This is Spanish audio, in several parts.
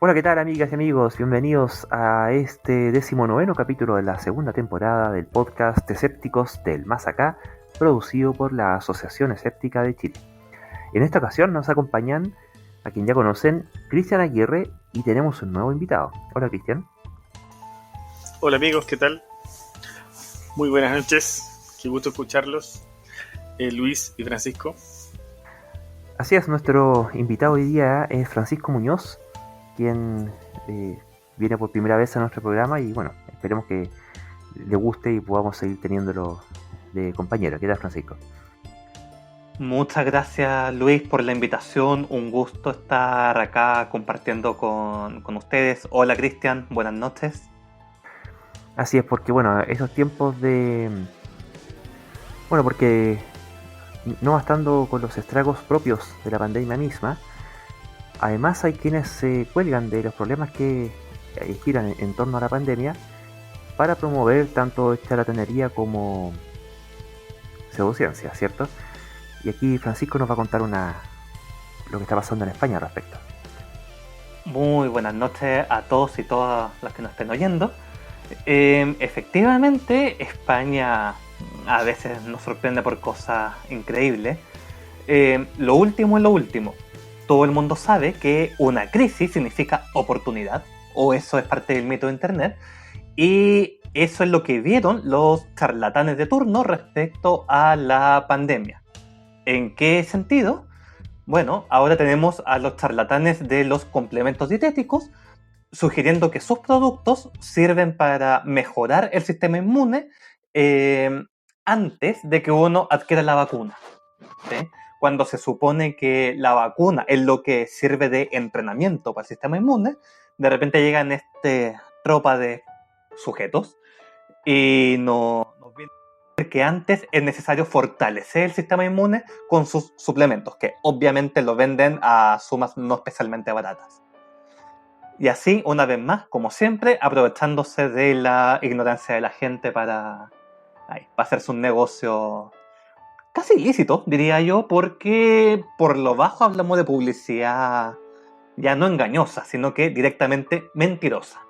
Hola, ¿qué tal, amigas y amigos? Bienvenidos a este 19º capítulo de la segunda temporada del podcast Escépticos del Más Acá, producido por la Asociación Escéptica de Chile. En esta ocasión nos acompañan, a quien ya conocen, Cristian Aguirre, y tenemos un nuevo invitado. Hola, Cristian. Hola amigos, ¿qué tal? Muy buenas noches, qué gusto escucharlos, Luis y Francisco. Así es, nuestro invitado hoy día es Francisco Muñoz, quien viene por primera vez a nuestro programa y bueno, esperemos que le guste y podamos seguir teniéndolo de compañero. ¿Qué tal, Francisco? Muchas gracias, Luis, por la invitación. Un gusto estar acá compartiendo con ustedes. Hola, Cristian, buenas noches. Así es, porque bueno, esos tiempos de... Bueno, porque no bastando con los estragos propios de la pandemia misma, además hay quienes se cuelgan de los problemas que giran en torno a la pandemia para promover tanto charlatanería como pseudociencia, ¿cierto? Y aquí Francisco nos va a contar lo que está pasando en España al respecto. Muy buenas noches a todos y todas las que nos estén oyendo. Efectivamente, España a veces nos sorprende por cosas increíbles. Lo último es lo último. Todo el mundo sabe que una crisis significa oportunidad, o eso es parte del mito de Internet, y eso es lo que vieron los charlatanes de turno respecto a la pandemia. ¿En qué sentido? Bueno, ahora tenemos a los charlatanes de los complementos dietéticos sugiriendo que sus productos sirven para mejorar el sistema inmune antes de que uno adquiera la vacuna, ¿sí? Cuando se supone que la vacuna es lo que sirve de entrenamiento para el sistema inmune, de repente llegan tropa de sujetos y nos vienen a decir que antes es necesario fortalecer el sistema inmune con sus suplementos, que obviamente lo venden a sumas no especialmente baratas. Y así, una vez más, como siempre, aprovechándose de la ignorancia de la gente para hacerse un negocio casi ilícito, diría yo, porque por lo bajo hablamos de publicidad ya no engañosa, sino que directamente mentirosa.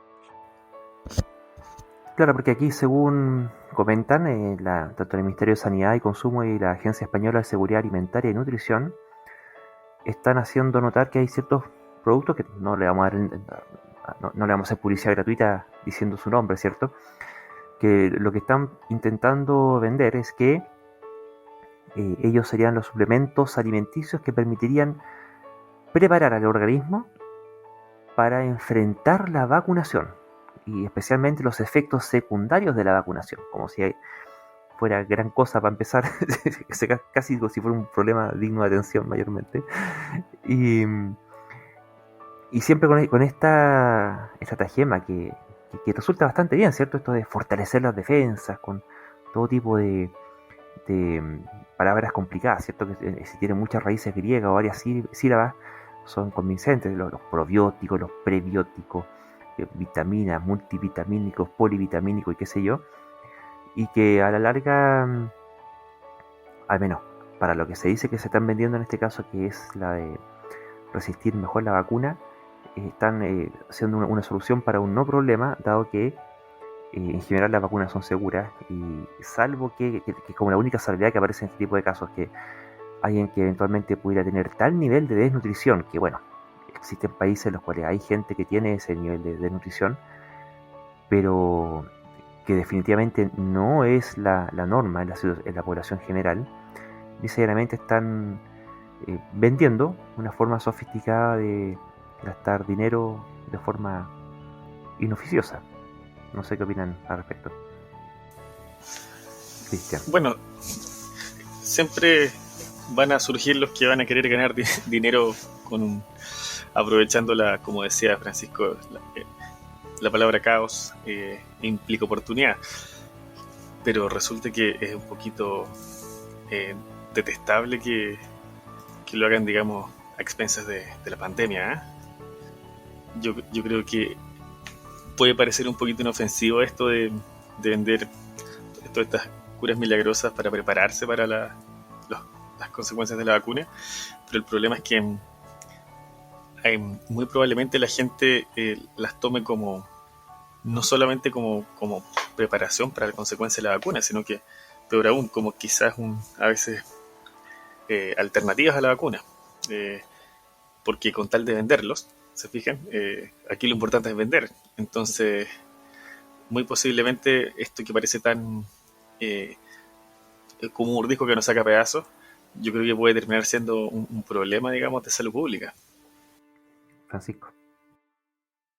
Claro, porque aquí, según comentan, tanto el Ministerio de Sanidad y Consumo y la Agencia Española de Seguridad Alimentaria y Nutrición están haciendo notar que hay ciertos productos que no le vamos a hacer publicidad gratuita diciendo su nombre, ¿cierto? Que lo que están intentando vender es que ellos serían los suplementos alimenticios que permitirían preparar al organismo para enfrentar la vacunación y especialmente los efectos secundarios de la vacunación, como si fuera gran cosa para empezar, casi como si fuera un problema digno de atención mayormente. Y siempre con esta estratagema que resulta bastante bien, ¿cierto? Esto de fortalecer las defensas con todo tipo de palabras complicadas, ¿cierto? Que si tienen muchas raíces griegas o varias sílabas, son convincentes. Los probióticos, los prebióticos, vitaminas, multivitamínicos, polivitamínicos y qué sé yo. Y que a la larga, al menos para lo que se dice que se están vendiendo en este caso, que es la de resistir mejor la vacuna, están siendo una solución para un no problema, dado que en general las vacunas son seguras, y salvo que es como la única salvedad que aparece en este tipo de casos, que alguien que eventualmente pudiera tener tal nivel de desnutrición, que bueno, existen países en los cuales hay gente que tiene ese nivel de desnutrición, pero que definitivamente no es la norma en la población general, necesariamente están vendiendo una forma sofisticada de gastar dinero de forma inoficiosa. No sé qué opinan al respecto. Cristian. Bueno, siempre van a surgir los que van a querer ganar dinero aprovechando como decía Francisco, la palabra caos implica oportunidad, pero resulta que es un poquito detestable que lo hagan, digamos, a expensas de la pandemia, ¿eh? Yo creo que puede parecer un poquito inofensivo esto de vender todas estas curas milagrosas para prepararse para las consecuencias de la vacuna, pero el problema es que muy probablemente la gente las tome como, no solamente como preparación para la consecuencia de la vacuna, sino que, peor aún, como quizás a veces alternativas a la vacuna. Porque con tal de venderlos, ¿se fijan? Aquí lo importante es vender. Entonces, muy posiblemente esto que parece tan como un mordisco que nos saca pedazos, yo creo que puede terminar siendo un problema, digamos, de salud pública. Francisco.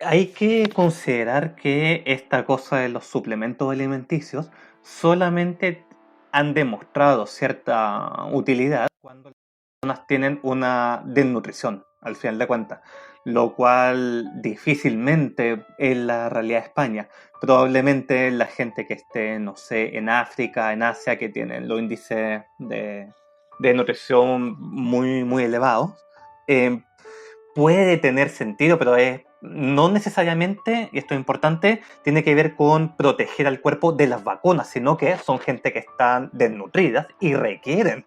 Hay que considerar que esta cosa de los suplementos alimenticios solamente han demostrado cierta utilidad cuando las personas tienen una desnutrición, al final de cuentas, lo cual difícilmente es la realidad de España. Probablemente la gente que esté, no sé, en África, en Asia, que tienen los índices de nutrición muy, muy elevados, puede tener sentido, pero no necesariamente, y esto es importante, tiene que ver con proteger al cuerpo de las vacunas, sino que son gente que están desnutridas y requieren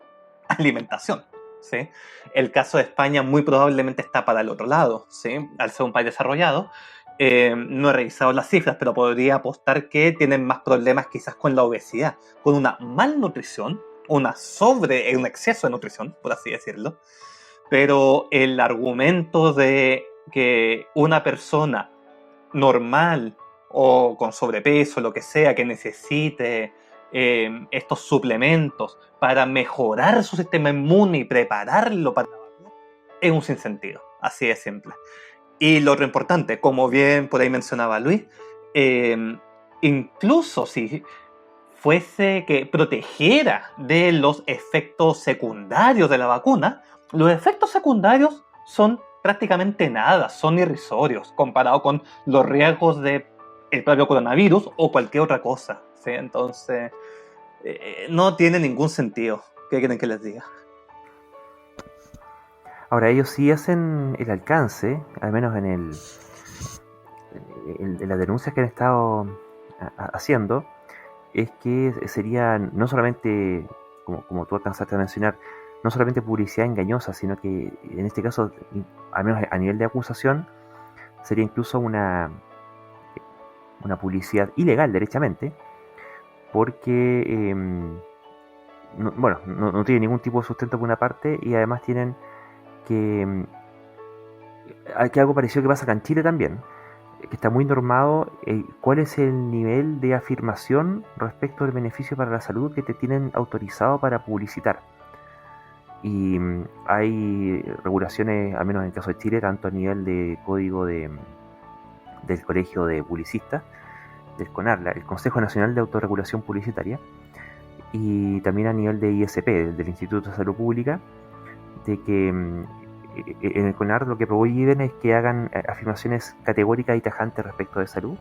alimentación, ¿sí? El caso de España muy probablemente está para el otro lado, ¿sí? Al ser un país desarrollado. No he revisado las cifras, pero podría apostar que tienen más problemas quizás con la obesidad, con una malnutrición, un exceso de nutrición, por así decirlo. Pero el argumento de que una persona normal o con sobrepeso, lo que sea, que necesite estos suplementos para mejorar su sistema inmune y prepararlo para la vacuna, es un sinsentido, así de simple. Y lo otro importante, como bien por ahí mencionaba Luis, incluso si fuese que protegiera de los efectos secundarios de la vacuna, los efectos secundarios son prácticamente nada, son irrisorios comparado con los riesgos del propio coronavirus o cualquier otra cosa, ¿sí? Entonces, no tiene ningún sentido. ¿Qué quieren que les diga? Ahora, ellos sí hacen el alcance, al menos en las denuncias que han estado haciendo, es que sería no solamente, como tú alcanzaste a mencionar, no solamente publicidad engañosa, sino que en este caso, al menos a nivel de acusación, sería incluso una publicidad ilegal, derechamente, porque, no tiene ningún tipo de sustento por una parte y además tienen que algo parecido que pasa acá en Chile también, que está muy normado cuál es el nivel de afirmación respecto del beneficio para la salud que te tienen autorizado para publicitar. Y hay regulaciones, al menos en el caso de Chile, tanto a nivel de código del Colegio de Publicistas, del CONARLA, el Consejo Nacional de Autorregulación Publicitaria, y también a nivel de ISP, del Instituto de Salud Pública, de que en el CONAR lo que prohíben es que hagan afirmaciones categóricas y tajantes respecto de salud,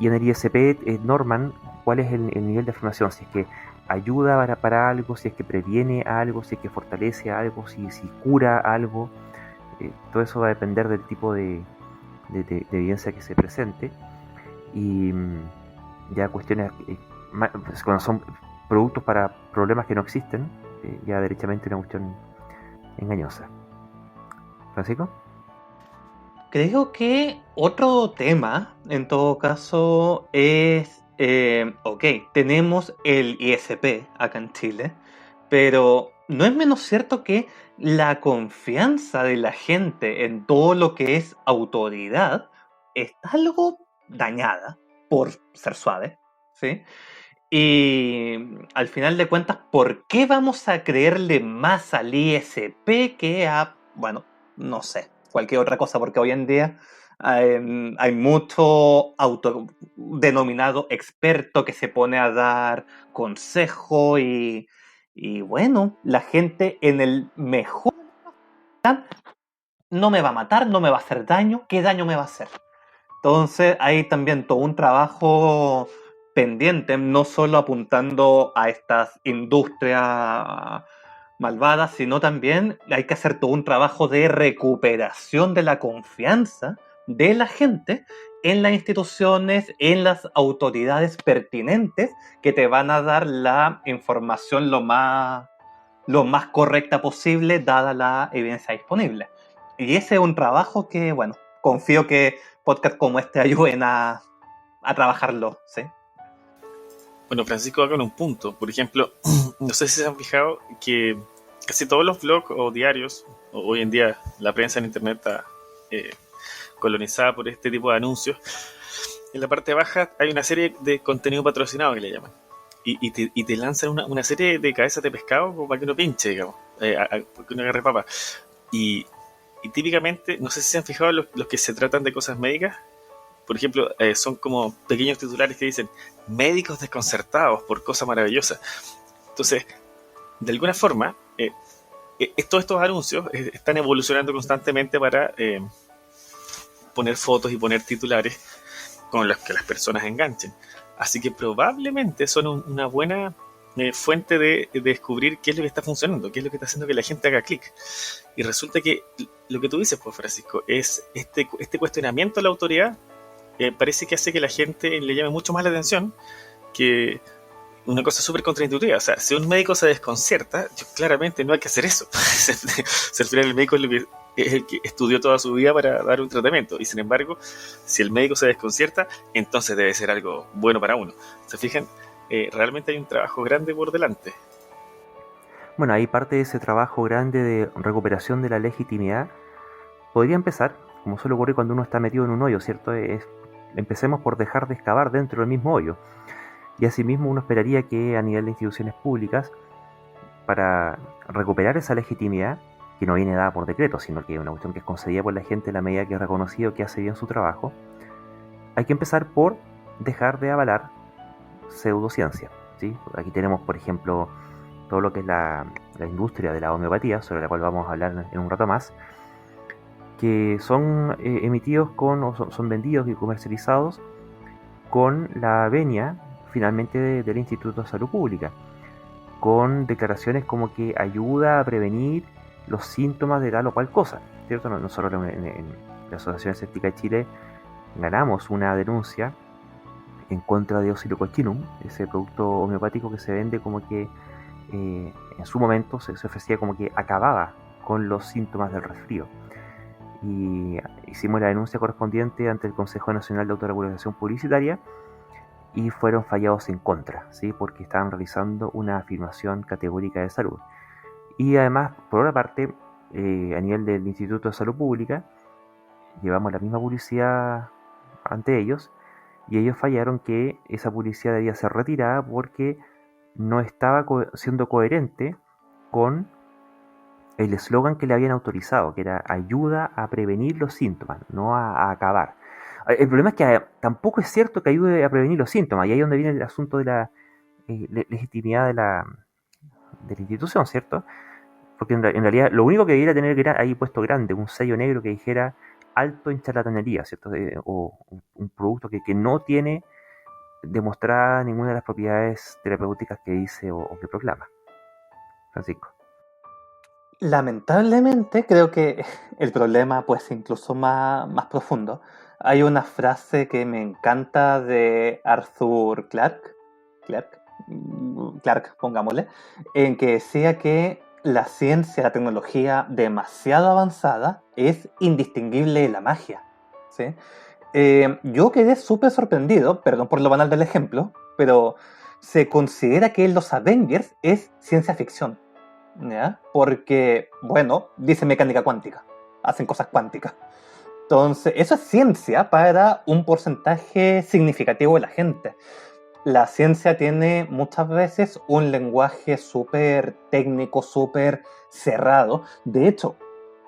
y en el ISP norman cuál es el nivel de afirmación, si es que ayuda para algo, si es que previene algo, si es que fortalece algo, si cura algo. Todo eso va a depender del tipo de evidencia que se presente, y ya cuestiones cuando son productos para problemas que no existen, ya derechamente una cuestión engañosa. ¿Francisco? Creo que otro tema, en todo caso, es, ok, tenemos el ISP acá en Chile, pero no es menos cierto que la confianza de la gente en todo lo que es autoridad está algo dañada, por ser suave, ¿sí? Y al final de cuentas, ¿por qué vamos a creerle más al ISP que a, bueno, no sé, cualquier otra cosa? Porque hoy en día hay mucho autodenominado experto que se pone a dar consejo y bueno, la gente en el mejor no me va a matar, no me va a hacer daño, ¿qué daño me va a hacer? Entonces hay también todo un trabajo pendiente, no solo apuntando a estas industrias malvadas, sino también hay que hacer todo un trabajo de recuperación de la confianza de la gente en las instituciones, en las autoridades pertinentes que te van a dar la información lo más correcta posible dada la evidencia disponible. Y ese es un trabajo que, bueno, confío que podcasts como este ayuden a trabajarlo, ¿sí? Bueno, Francisco va con un punto. Por ejemplo, no sé si se han fijado que casi todos los blogs o diarios, o hoy en día la prensa en internet está colonizada por este tipo de anuncios. En la parte baja hay una serie de contenido patrocinado que le llaman. Y te lanzan una serie de cabezas de pescado como para que uno pinche, digamos, para que uno agarre papa. Y típicamente, no sé si se han fijado los que se tratan de cosas médicas. Por ejemplo, son como pequeños titulares que dicen médicos desconcertados por cosa maravillosa. Entonces, de alguna forma, todos estos anuncios están evolucionando constantemente para poner fotos y poner titulares con los que las personas enganchen. Así que probablemente son una buena fuente de descubrir qué es lo que está funcionando, qué es lo que está haciendo que la gente haga clic. Y resulta que lo que tú dices, pues, Francisco, es este cuestionamiento a la autoridad. Parece que hace que la gente le llame mucho más la atención que una cosa súper contraintuitiva. O sea, si un médico se desconcierta, claramente no hay que hacer eso. Si al final el médico es el que estudió toda su vida para dar un tratamiento. Y sin embargo, si el médico se desconcierta, entonces debe ser algo bueno para uno. ¿Se fijan? Realmente hay un trabajo grande por delante. Bueno, ahí parte de ese trabajo grande de recuperación de la legitimidad podría empezar, como suele ocurrir cuando uno está metido en un hoyo, ¿cierto? Empecemos por dejar de excavar dentro del mismo hoyo. Y asimismo uno esperaría que a nivel de instituciones públicas, para recuperar esa legitimidad, que no viene dada por decreto, sino que es una cuestión que es concedida por la gente en la medida que es reconocido que hace bien su trabajo, hay que empezar por dejar de avalar pseudociencia, ¿sí? Aquí tenemos, por ejemplo, todo lo que es la industria de la homeopatía, sobre la cual vamos a hablar en un rato más, que son emitidos son vendidos y comercializados con la venia finalmente del Instituto de Salud Pública, con declaraciones como que ayuda a prevenir los síntomas de tal o cual cosa, ¿cierto? Nosotros en la Asociación Escéptica de Chile ganamos una denuncia en contra de Oscillococcinum, ese producto homeopático que se vende como que en su momento se ofrecía como que acababa con los síntomas del resfrío. Y hicimos la denuncia correspondiente ante el Consejo Nacional de Autorregulación Publicitaria y fueron fallados en contra, ¿sí? Porque estaban realizando una afirmación categórica de salud. Y además, por otra parte, a nivel del Instituto de Salud Pública, llevamos la misma publicidad ante ellos y ellos fallaron que esa publicidad debía ser retirada porque no estaba siendo coherente con el eslogan que le habían autorizado, que era ayuda a prevenir los síntomas, no a acabar. El problema es que tampoco es cierto que ayude a prevenir los síntomas, y ahí es donde viene el asunto de la legitimidad de la institución, ¿cierto? Porque en realidad lo único que debiera tener era ahí puesto grande, un sello negro que dijera alto en charlatanería, ¿cierto? O un producto que no tiene demostrada ninguna de las propiedades terapéuticas que dice o que proclama. Francisco. Lamentablemente creo que el problema puede ser incluso más profundo. Hay una frase que me encanta de Arthur Clarke, pongámosle, en que decía que la ciencia, la tecnología demasiado avanzada es indistinguible de la magia, ¿sí? Yo quedé súper sorprendido, perdón por lo banal del ejemplo, pero se considera que los Avengers es ciencia ficción, ¿ya? Porque, bueno, dice mecánica cuántica, hacen cosas cuánticas. Entonces, eso es ciencia para un porcentaje significativo de la gente. La ciencia tiene muchas veces un lenguaje súper técnico, súper cerrado. De hecho,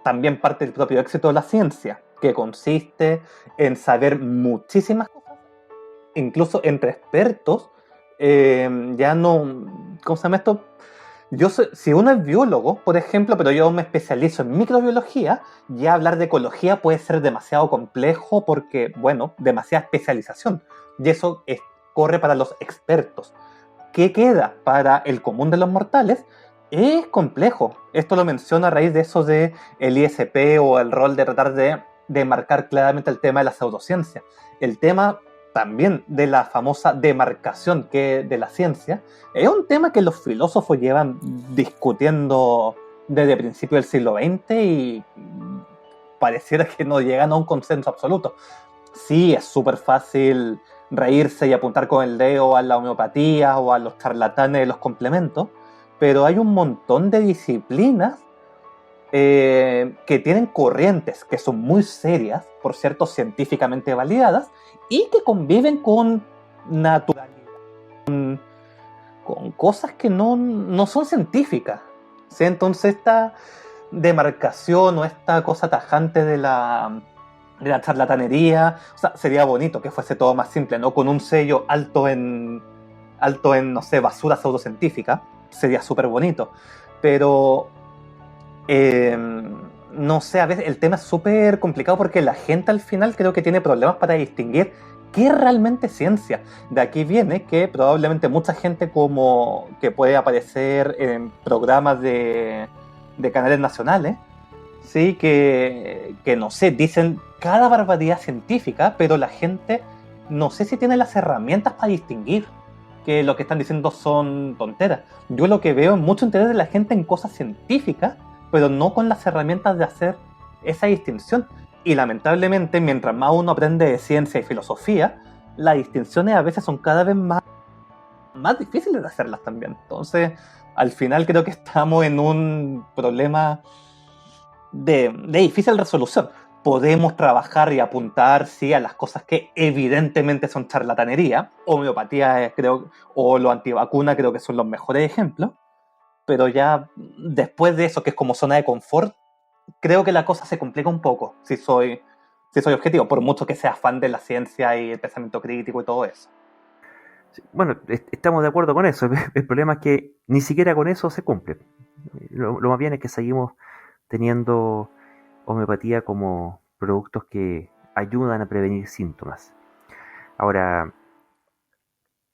también parte del propio éxito de la ciencia, que consiste en saber muchísimas cosas, incluso entre expertos. Ya no... ¿Cómo se llama esto? Si uno es biólogo, por ejemplo, pero yo me especializo en microbiología, ya hablar de ecología puede ser demasiado complejo porque, bueno, demasiada especialización. Y eso corre para los expertos. ¿Qué queda para el común de los mortales? Es complejo. Esto lo menciono a raíz de eso de el ISP o el rol de tratar de marcar claramente el tema de la pseudociencia. El tema también de la famosa demarcación de la ciencia, es un tema que los filósofos llevan discutiendo desde principios del siglo XX y pareciera que no llegan a un consenso absoluto. Sí, es súper fácil reírse y apuntar con el dedo a la homeopatía o a los charlatanes de los complementos, pero hay un montón de disciplinas que tienen corrientes que son muy serias, por cierto, científicamente validadas, y que conviven con naturalidad, con cosas que no son científicas. ¿Sí? Entonces esta demarcación o esta cosa tajante de la charlatanería, o sea, sería bonito que fuese todo más simple, ¿no? Con un sello alto en, no sé, basura pseudocientífica, sería súper bonito. Pero no sé, a veces el tema es súper complicado porque la gente al final creo que tiene problemas para distinguir qué es realmente ciencia. De aquí viene que probablemente mucha gente como que puede aparecer en programas de canales nacionales, sí, que no sé, dicen cada barbaridad científica, pero la gente no sé si tiene las herramientas para distinguir que lo que están diciendo son tonteras. Yo lo que veo es mucho interés de la gente en cosas científicas, pero no con las herramientas de hacer esa distinción. Y lamentablemente, mientras más uno aprende de ciencia y filosofía, las distinciones a veces son cada vez más difíciles de hacerlas también. Entonces, al final creo que estamos en un problema de difícil resolución. Podemos trabajar y apuntar, sí, a las cosas que evidentemente son charlatanería. Homeopatía, creo, o lo antivacuna creo que son los mejores ejemplos. Pero ya después de eso, que es como zona de confort, creo que la cosa se complica un poco, si soy objetivo, por mucho que sea fan de la ciencia y el pensamiento crítico y todo eso. Sí, bueno, estamos de acuerdo con eso. El problema es que ni siquiera con eso se cumple. Lo más bien es que seguimos teniendo homeopatía como productos que ayudan a prevenir síntomas. Ahora,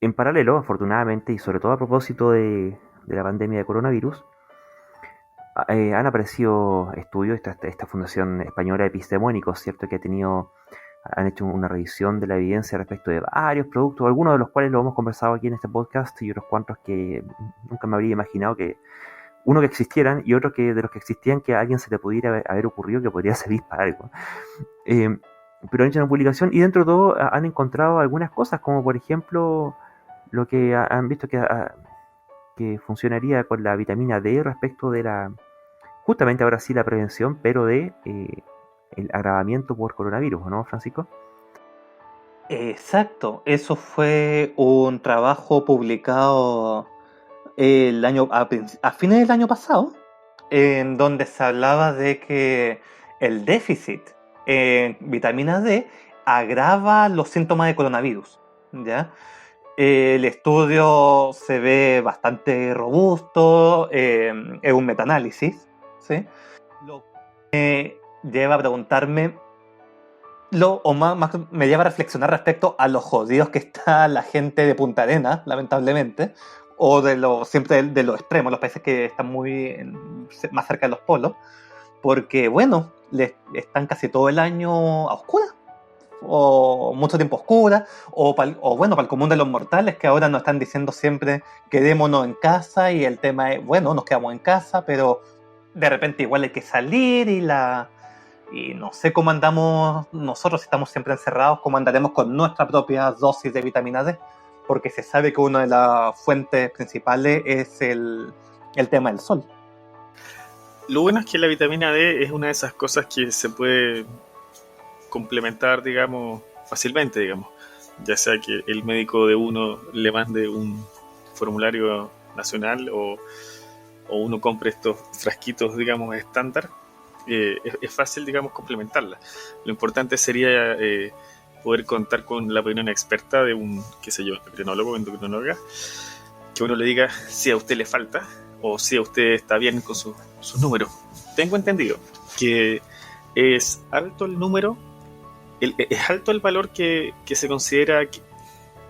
en paralelo, afortunadamente, y sobre todo a propósito de la pandemia de coronavirus, han aparecido estudios, esta Fundación Española de Epistemónicos, ¿cierto? Que han hecho una revisión de la evidencia respecto de varios productos, algunos de los cuales lo hemos conversado aquí en este podcast y otros cuantos que nunca me habría imaginado que existieran y otros que de los que existían que a alguien se le pudiera haber ocurrido que podría servir para algo. Pero han hecho una publicación y dentro de todo han encontrado algunas cosas, como por ejemplo lo que han visto que funcionaría con la vitamina D respecto de justamente ahora sí la prevención, pero de el agravamiento por coronavirus, ¿no, Francisco? Exacto, eso fue un trabajo publicado a fines del año pasado, en donde se hablaba de que el déficit en vitamina D agrava los síntomas de coronavirus, ¿ya? El estudio se ve bastante robusto, es un metaanálisis, ¿sí? Lo que me lleva a preguntarme, más me lleva a reflexionar respecto a los jodidos que está la gente de Punta Arenas, lamentablemente, o siempre de los extremos, los países que están más cerca de los polos, porque, bueno, están casi todo el año a oscuras, o mucho tiempo oscura, o bueno, para el común de los mortales, que ahora nos están diciendo siempre quedémonos en casa, y el tema es, bueno, nos quedamos en casa, pero de repente igual hay que salir, y no sé cómo andamos nosotros, si estamos siempre encerrados, cómo andaremos con nuestra propia dosis de vitamina D, porque se sabe que una de las fuentes principales es el tema del sol. Lo bueno es que la vitamina D es una de esas cosas que se puede complementar, digamos, fácilmente, digamos, ya sea que el médico de uno le mande un formulario nacional o uno compre estos frasquitos, digamos, estándar, es fácil, digamos, complementarla. Lo importante sería poder contar con la opinión experta de un, qué sé yo, endocrinólogo o endocrinóloga, que uno le diga si a usted le falta o si a usted está bien con sus números. Tengo entendido que es alto el número, es alto el valor que se considera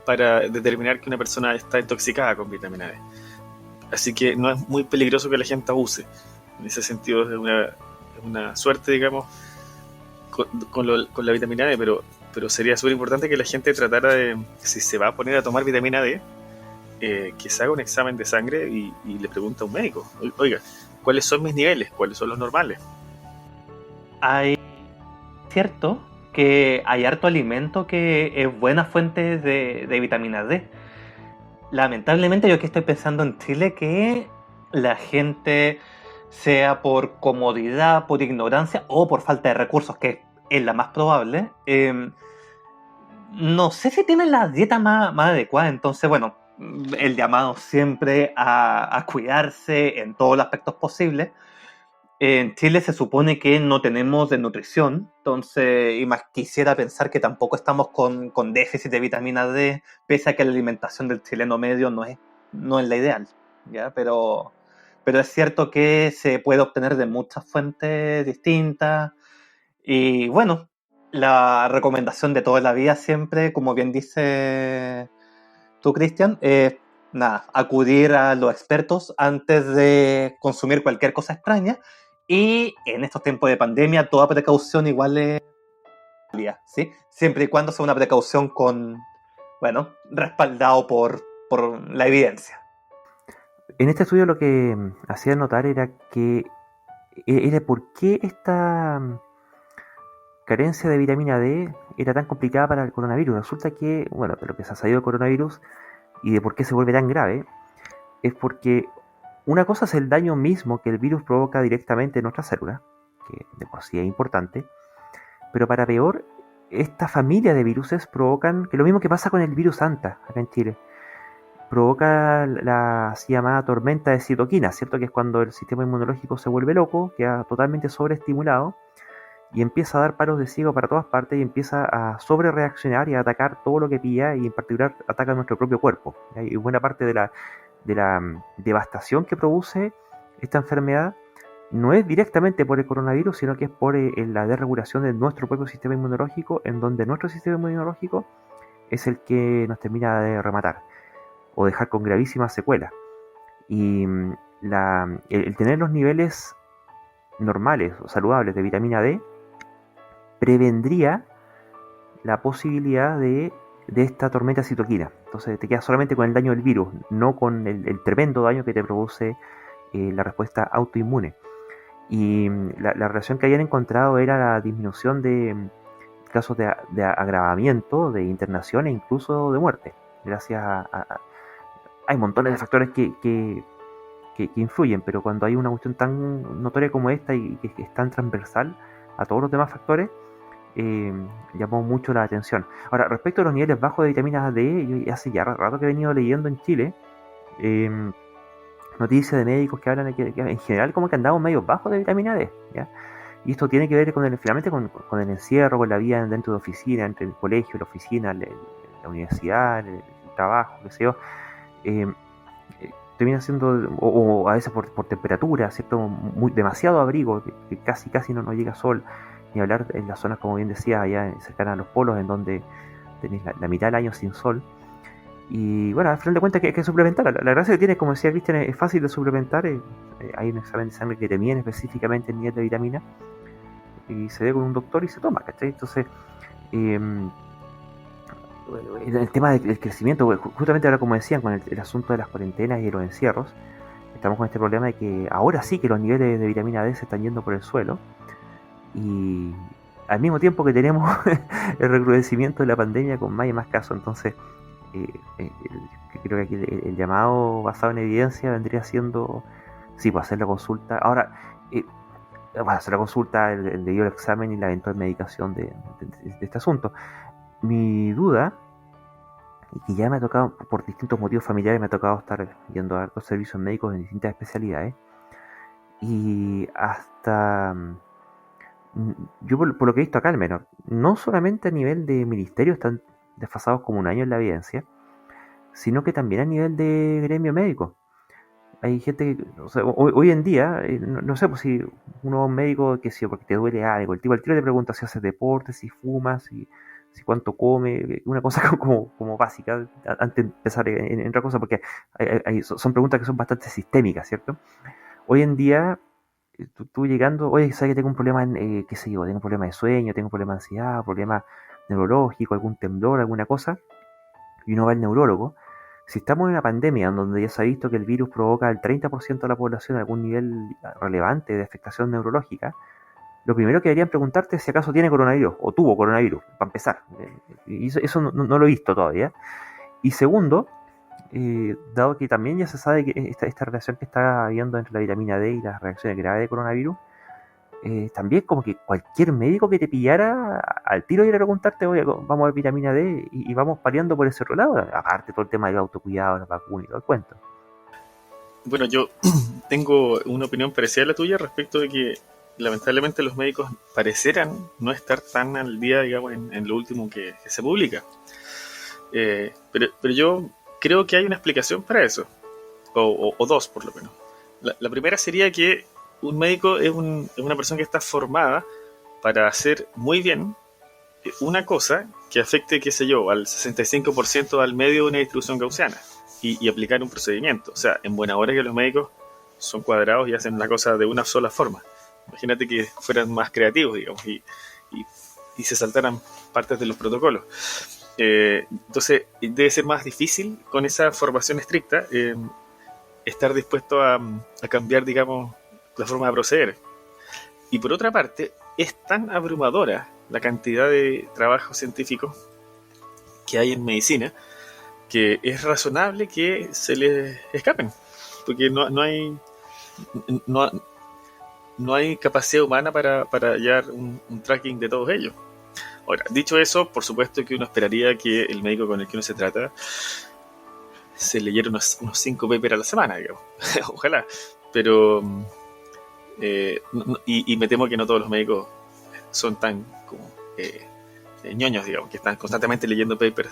para determinar que una persona está intoxicada con vitamina D. Así que no es muy peligroso que la gente abuse. En ese sentido es una suerte, digamos, con la vitamina D, pero sería súper importante que la gente tratara de, si se va a poner a tomar vitamina D, que se haga un examen de sangre y le pregunte a un médico, oiga, ¿cuáles son mis niveles? ¿Cuáles son los normales? Hay cierto que hay harto alimento que es buena fuente de vitamina D. Lamentablemente yo aquí estoy pensando en Chile que la gente, sea por comodidad, por ignorancia o por falta de recursos, que es la más probable, no sé si tienen la dieta más adecuada. Entonces, bueno, el llamado siempre a cuidarse en todos los aspectos posibles. En Chile se supone que no tenemos de nutrición, entonces y más quisiera pensar que tampoco estamos con déficit de vitamina D, pese a que la alimentación del chileno medio no es la ideal, ¿ya? Pero es cierto que se puede obtener de muchas fuentes distintas y bueno, la recomendación de toda la vida siempre, como bien dice tú, Cristian, es nada, acudir a los expertos antes de consumir cualquier cosa extraña. Y en estos tiempos de pandemia, toda precaución igual es válida, ¿sí? Siempre y cuando sea una precaución bueno, respaldado por la evidencia. En este estudio lo que hacía notar era que era por qué esta carencia de vitamina D era tan complicada para el coronavirus. Resulta que, bueno, de lo que se ha sabido del coronavirus y de por qué se vuelve tan grave, es porque una cosa es el daño mismo que el virus provoca directamente en nuestras células, que de por sí es importante, pero para peor, esta familia de viruses provocan, que lo mismo que pasa con el virus Anta, acá en Chile, provoca la así llamada tormenta de citoquinas, ¿cierto? Que es cuando el sistema inmunológico se vuelve loco, queda totalmente sobreestimulado y empieza a dar palos de ciego para todas partes y empieza a sobrereaccionar y a atacar todo lo que pilla y en particular ataca nuestro propio cuerpo. Y buena parte de la devastación que produce esta enfermedad no es directamente por el coronavirus, sino que es por la desregulación de nuestro propio sistema inmunológico, en donde nuestro sistema inmunológico es el que nos termina de rematar o dejar con gravísimas secuelas. Y el tener los niveles normales o saludables de vitamina D prevendría la posibilidad de esta tormenta citoquina. Entonces te quedas solamente con el daño del virus, no con el tremendo daño que te produce la respuesta autoinmune. Y la relación que habían encontrado era la disminución de casos de agravamiento, de internación e incluso de muerte. Gracias hay montones de factores que influyen, pero cuando hay una cuestión tan notoria como esta y que es tan transversal a todos los demás factores, llamó mucho la atención. Ahora, respecto a los niveles bajos de vitamina D, yo hace ya rato que he venido leyendo en Chile noticias de médicos que hablan de que en general como que andamos medio bajos de vitamina D, ¿ya? Y esto tiene que ver finalmente con el encierro, con la vida dentro de oficina, entre el colegio, la oficina, la universidad, el trabajo, qué sé yo. Termina siendo, o a veces por temperatura, ¿cierto? Demasiado abrigo, que casi no llega sol, ni hablar en las zonas, como bien decía, allá cercanas a los polos, en donde tenéis la mitad del año sin sol. Y bueno, al final de cuentas hay que suplementar. La gracia que tiene, como decía Cristian, es fácil de suplementar. Hay un examen de sangre que te mide específicamente el nivel de vitamina y se ve con un doctor y se toma, ¿cachai? Entonces, el tema del crecimiento, justamente ahora como decían, con el asunto de las cuarentenas y de los encierros, estamos con este problema de que ahora sí que los niveles de vitamina D se están yendo por el suelo y al mismo tiempo que tenemos el recrudecimiento de la pandemia con más y más casos. Entonces creo que aquí el llamado basado en evidencia vendría siendo sí, pues hacer la consulta ahora, hacer la consulta, el debido examen y la eventual medicación de este asunto. Mi duda, y que ya me ha tocado por distintos motivos familiares, me ha tocado estar yendo a hartos servicios médicos en distintas especialidades y hasta yo por lo que he visto acá al menos, no solamente a nivel de ministerio están desfasados como un año en la evidencia, sino que también a nivel de gremio médico. Hay gente que, o sea, hoy en día, no sé, pues si uno es un médico que si porque te duele algo, el tipo al tiro te pregunta si haces deporte, si fumas, si cuánto come, una cosa como básica, antes de empezar en otra cosa, porque son preguntas que son bastante sistémicas, ¿cierto? Hoy en día, tú llegando, oye, ¿sabes que tengo un problema, qué sé yo, tengo un problema de sueño, tengo un problema de ansiedad, un problema neurológico, algún temblor, alguna cosa, y uno va al neurólogo? Si estamos en una pandemia donde ya se ha visto que el virus provoca al 30% de la población algún nivel relevante de afectación neurológica, lo primero que deberían preguntarte es si acaso tiene coronavirus o tuvo coronavirus, para empezar. Y eso no lo he visto todavía. Y segundo, dado que también ya se sabe que esta relación que está habiendo entre la vitamina D y las reacciones graves de coronavirus, también como que cualquier médico que te pillara al tiro ir a preguntarte, oye, vamos a ver vitamina D y vamos pariendo por ese otro lado, aparte todo el tema del autocuidado, la vacuna y todo el cuento. Bueno, yo tengo una opinión parecida a la tuya respecto de que lamentablemente los médicos parecieran no estar tan al día, digamos, en lo último que se publica. Pero yo creo que hay una explicación para eso, o dos por lo menos. La primera sería que un médico es una persona que está formada para hacer muy bien una cosa que afecte, qué sé yo, al 65% al medio de una distribución gaussiana y aplicar un procedimiento. O sea, en buena hora que los médicos son cuadrados y hacen la cosa de una sola forma. Imagínate que fueran más creativos, digamos, y se saltaran partes de los protocolos. Entonces, debe ser más difícil con esa formación estricta estar dispuesto a cambiar, digamos, la forma de proceder. Y por otra parte, es tan abrumadora la cantidad de trabajos científicos que hay en medicina que es razonable que se les escapen, porque no hay capacidad humana para hallar un tracking de todos ellos. Ahora, dicho eso, por supuesto que uno esperaría que el médico con el que uno se trata se leyera unos 5 papers a la semana, digamos. Ojalá. Pero y me temo que no todos los médicos son tan como ñoños, digamos, que están constantemente leyendo papers.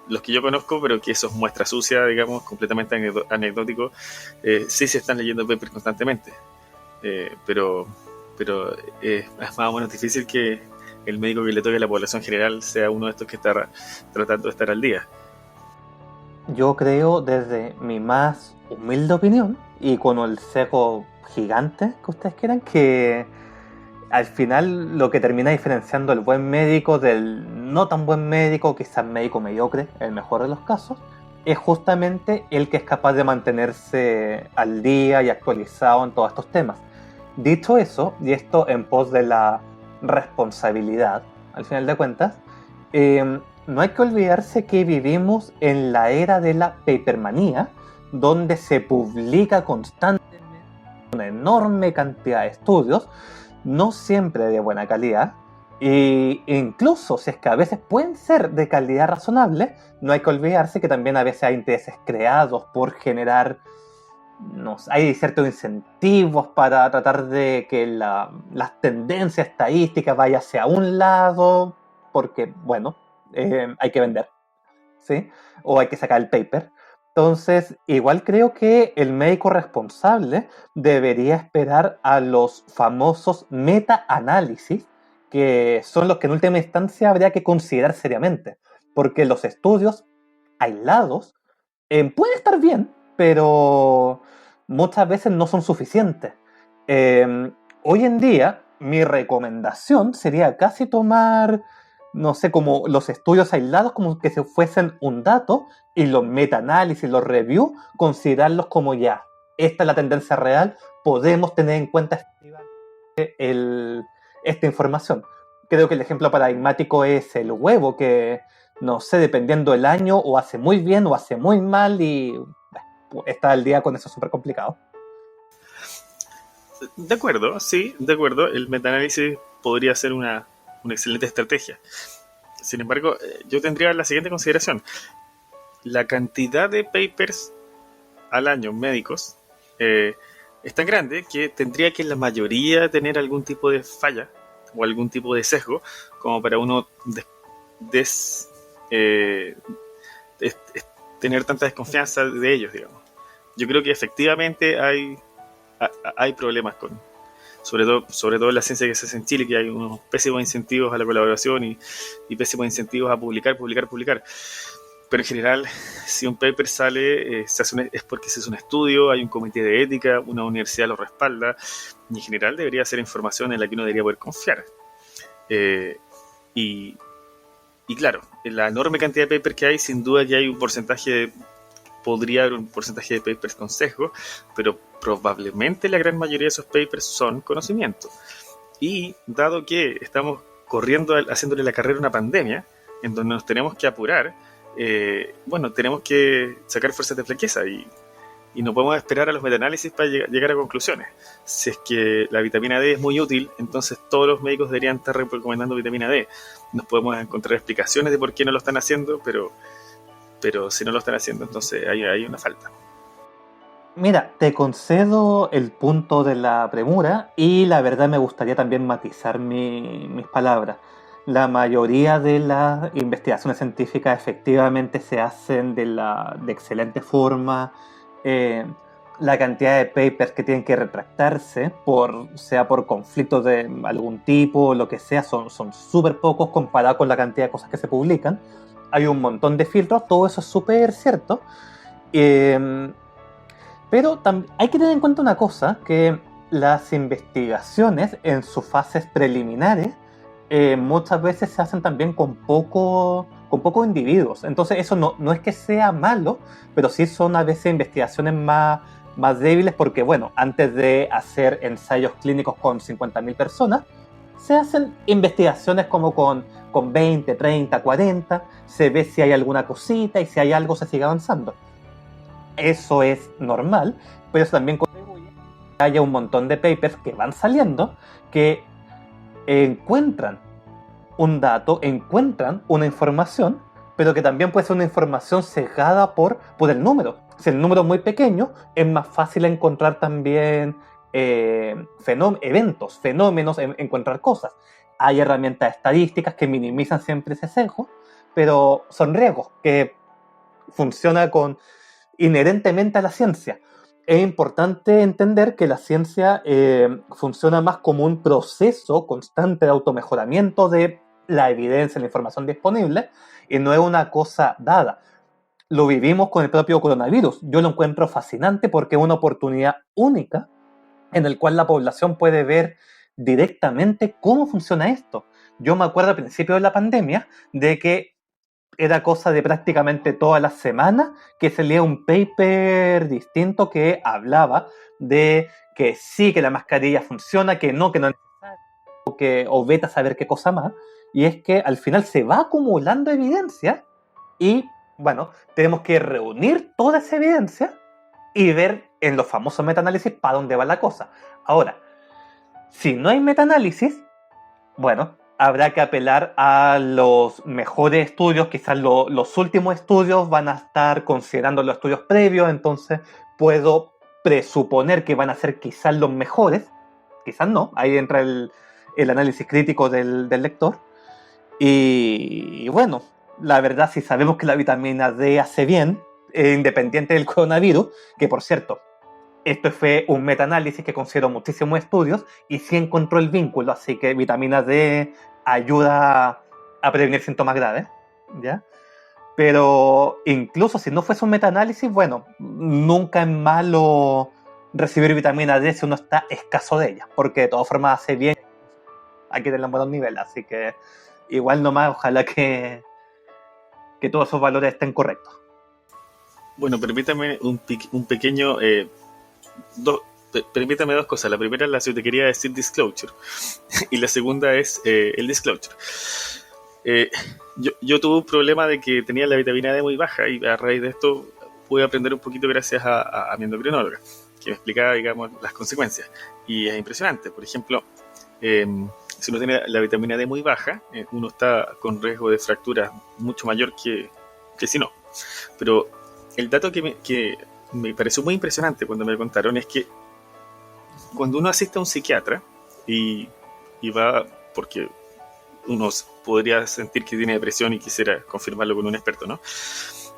Los que yo conozco, pero que eso es muestra sucia, digamos, completamente anecdótico, sí se están leyendo papers constantemente. Pero es más o menos difícil que el médico que le toque a la población general sea uno de estos que está tratando de estar al día. Yo creo, desde mi más humilde opinión, y con el sesgo gigante que ustedes quieran, que al final lo que termina diferenciando el buen médico del no tan buen médico, quizás médico mediocre, el mejor de los casos, es justamente el que es capaz de mantenerse al día y actualizado en todos estos temas. Dicho eso, y esto en pos de la responsabilidad, al final de cuentas, no hay que olvidarse que vivimos en la era de la papermanía, donde se publica constantemente una enorme cantidad de estudios, no siempre de buena calidad, e incluso si es que a veces pueden ser de calidad razonable, no hay que olvidarse que también a veces hay intereses creados por generar, hay ciertos incentivos para tratar de que las tendencias estadísticas vayan hacia un lado, porque, bueno, hay que vender, ¿sí? O hay que sacar el paper. Entonces, igual creo que el médico responsable debería esperar a los famosos meta-análisis, que son los que en última instancia habría que considerar seriamente, porque los estudios aislados pueden estar bien, pero muchas veces no son suficientes. Hoy en día, mi recomendación sería casi tomar, no sé, como los estudios aislados como que se fuesen un dato, y los meta-análisis, los reviews, considerarlos como ya, esta es la tendencia real, podemos tener en cuenta esta información. Creo que el ejemplo paradigmático es el huevo, que, no sé, dependiendo del año, o hace muy bien o hace muy mal, y está al día con eso súper complicado. De acuerdo, sí, de acuerdo. El metaanálisis podría ser una excelente estrategia. Sin embargo, yo tendría la siguiente consideración. La cantidad de papers al año médicos es tan grande que tendría que la mayoría tener algún tipo de falla o algún tipo de sesgo como para uno tener tanta desconfianza de ellos, digamos. Yo creo que efectivamente hay problemas sobre todo en la ciencia que se hace en Chile, que hay unos pésimos incentivos a la colaboración y pésimos incentivos a publicar. Pero en general, si un paper sale, es porque se hace un estudio, hay un comité de ética, una universidad lo respalda, y en general debería ser información en la que uno debería poder confiar. Y claro, en la enorme cantidad de papers que hay, sin duda que hay podría haber un porcentaje de papers con sesgo, pero probablemente la gran mayoría de esos papers son conocimiento. Y dado que estamos haciéndole la carrera a una pandemia, en donde nos tenemos que apurar, bueno, tenemos que sacar fuerzas de flaqueza y no podemos esperar a los metaanálisis para llegar a conclusiones. Si es que la vitamina D es muy útil, entonces todos los médicos deberían estar recomendando vitamina D. Nos podemos encontrar explicaciones de por qué no lo están haciendo, pero si no lo están haciendo, entonces hay una falta. Mira, te concedo el punto de la premura y la verdad me gustaría también matizar mis palabras. La mayoría de las investigaciones científicas efectivamente se hacen de excelente forma. La cantidad de papers que tienen que retractarse, sea por conflictos de algún tipo o lo que sea, son súper pocos comparado con la cantidad de cosas que se publican. Hay un montón de filtros, todo eso es súper cierto. Pero hay que tener en cuenta una cosa, que las investigaciones en sus fases preliminares muchas veces se hacen también con pocos individuos. Entonces eso no es que sea malo, pero sí son a veces investigaciones más débiles porque, bueno, antes de hacer ensayos clínicos con 50.000 personas, se hacen investigaciones como con 20, 30, 40, se ve si hay alguna cosita y si hay algo se sigue avanzando. Eso es normal, pero eso también contribuye a que haya un montón de papers que van saliendo que encuentran un dato, encuentran una información, pero que también puede ser una información sesgada por el número. Si el número es muy pequeño, es más fácil encontrar también eventos, fenómenos, encontrar cosas. Hay herramientas estadísticas que minimizan siempre ese sesgo, pero son riesgos que funcionan inherentemente a la ciencia. Es importante entender que la ciencia funciona más como un proceso constante de automejoramiento de la evidencia, la información disponible, y no es una cosa dada. Lo vivimos con el propio coronavirus. Yo lo encuentro fascinante porque es una oportunidad única en la cual la población puede ver directamente cómo funciona esto. Yo me acuerdo al principio de la pandemia de que era cosa de prácticamente todas las semanas que salía un paper distinto que hablaba de que sí, que la mascarilla funciona, que no es necesario, o vete a saber qué cosa más. Y es que al final se va acumulando evidencia y, bueno, tenemos que reunir toda esa evidencia y ver en los famosos metaanálisis para dónde va la cosa. Ahora, si no hay metaanálisis, bueno, habrá que apelar a los mejores estudios, quizás los últimos estudios van a estar considerando los estudios previos, entonces puedo presuponer que van a ser quizás los mejores, quizás no, ahí entra el análisis crítico del lector. Y bueno, la verdad, si sabemos que la vitamina D hace bien, independiente del coronavirus, que por cierto, esto fue un metaanálisis que consideró muchísimos estudios y sí encontró el vínculo, así que vitamina D ayuda a prevenir síntomas graves, ¿ya? Pero incluso si no fuese un metaanálisis, bueno, nunca es malo recibir vitamina D si uno está escaso de ella, porque de todas formas hace bien, hay que tenerla en buenos niveles, así que igual nomás, ojalá que todos esos valores estén correctos. Bueno, permítame un pequeño... permítame dos cosas. La primera es la que te quería decir disclosure y la segunda es el disclosure. Yo tuve un problema de que tenía la vitamina D muy baja y a raíz de esto pude aprender un poquito gracias a mi endocrinóloga, que me explicaba, digamos, las consecuencias. Y es impresionante. Por ejemplo, si uno tiene la vitamina D muy baja, uno está con riesgo de fractura mucho mayor que si no. Pero el dato que me pareció muy impresionante cuando me lo contaron es que cuando uno asiste a un psiquiatra y va porque uno podría sentir que tiene depresión y quisiera confirmarlo con un experto, ¿no?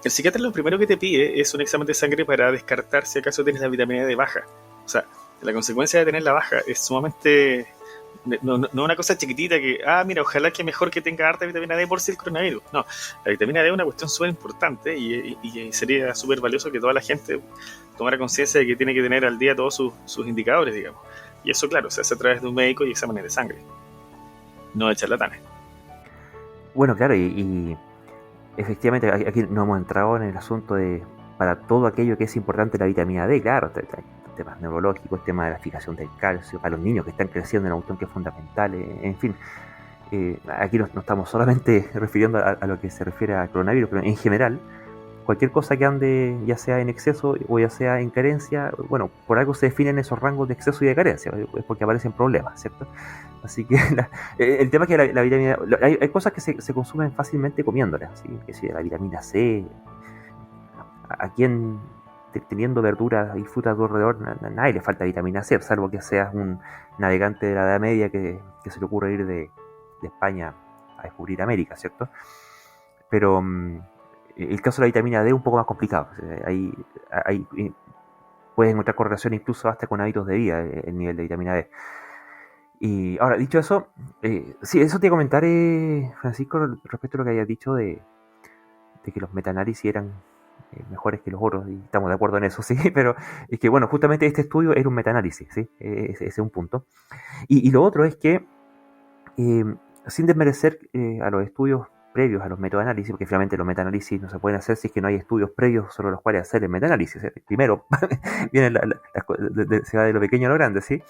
El psiquiatra lo primero que te pide es un examen de sangre para descartar si acaso tienes la vitamina D baja. O sea, la consecuencia de tenerla baja es sumamente... No una cosa chiquitita que, mira, ojalá que mejor que tenga harta vitamina D por si el coronavirus. No, la vitamina D es una cuestión súper importante y sería súper valioso que toda la gente tomara conciencia de que tiene que tener al día todos sus indicadores, digamos. Y eso, claro, se hace a través de un médico y exámenes de sangre, no de charlatanes. Bueno, claro, y efectivamente aquí no hemos entrado en el asunto de para todo aquello que es importante la vitamina D, claro, temas neurológicos, el tema de la fijación del calcio, para los niños que están creciendo en una cuestión que es fundamental, en fin. Aquí no estamos solamente refiriendo a lo que se refiere al coronavirus, pero en general, cualquier cosa que ande ya sea en exceso o ya sea en carencia, bueno, por algo se definen esos rangos de exceso y de carencia, es porque aparecen problemas, ¿cierto? Así que el tema es que la vitamina, hay cosas que se consumen fácilmente comiéndolas, ¿sí? Que si la vitamina C, a quien teniendo verduras y frutas a tu alrededor, nadie le falta vitamina C, salvo que seas un navegante de la Edad Media que se le ocurre ir de España a descubrir América, ¿cierto? Pero el caso de la vitamina D es un poco más complicado. Ahí puedes encontrar correlación incluso hasta con hábitos de vida, el nivel de vitamina D. Y ahora, dicho eso, sí, eso te iba a comentar, Francisco, respecto a lo que habías dicho de que los metaanálisis eran mejores que los otros, y estamos de acuerdo en eso, sí, pero es que, bueno, justamente este estudio era un metaanálisis, ¿sí? Ese es un punto. Y lo otro es que, sin desmerecer a los estudios previos a los metaanálisis, porque finalmente los metaanálisis no se pueden hacer si es que no hay estudios previos sobre los cuales hacer el metaanálisis. Primero, viene se va de lo pequeño a lo grande, ¿sí?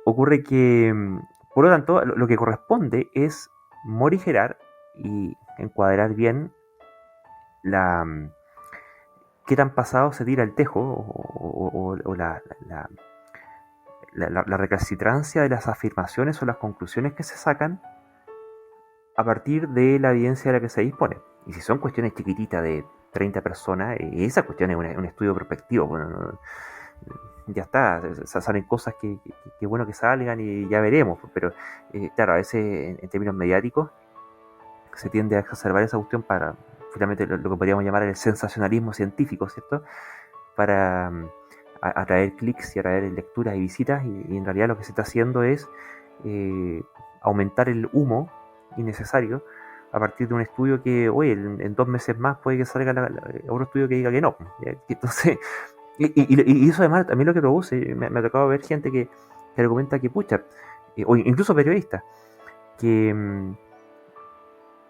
Ocurre que, por lo tanto, lo que corresponde es morigerar y encuadrar bien qué tan pasado se tira el tejo o la recalcitrancia de las afirmaciones o las conclusiones que se sacan a partir de la evidencia de la que se dispone. Y si son cuestiones chiquititas de 30 personas, esa cuestión es un estudio prospectivo. Bueno, ya está, salen cosas que bueno que salgan y ya veremos. Pero claro, a veces en términos mediáticos se tiende a exacerbar esa cuestión para finalmente lo que podríamos llamar el sensacionalismo científico, ¿cierto? Para atraer clics y atraer lecturas y visitas, y en realidad lo que se está haciendo es aumentar el humo innecesario a partir de un estudio que, oye, en 2 meses más puede que salga otro estudio que diga que no. Entonces, y eso además también lo que produce, me ha tocado ver gente que argumenta que, pucha, o incluso periodistas, que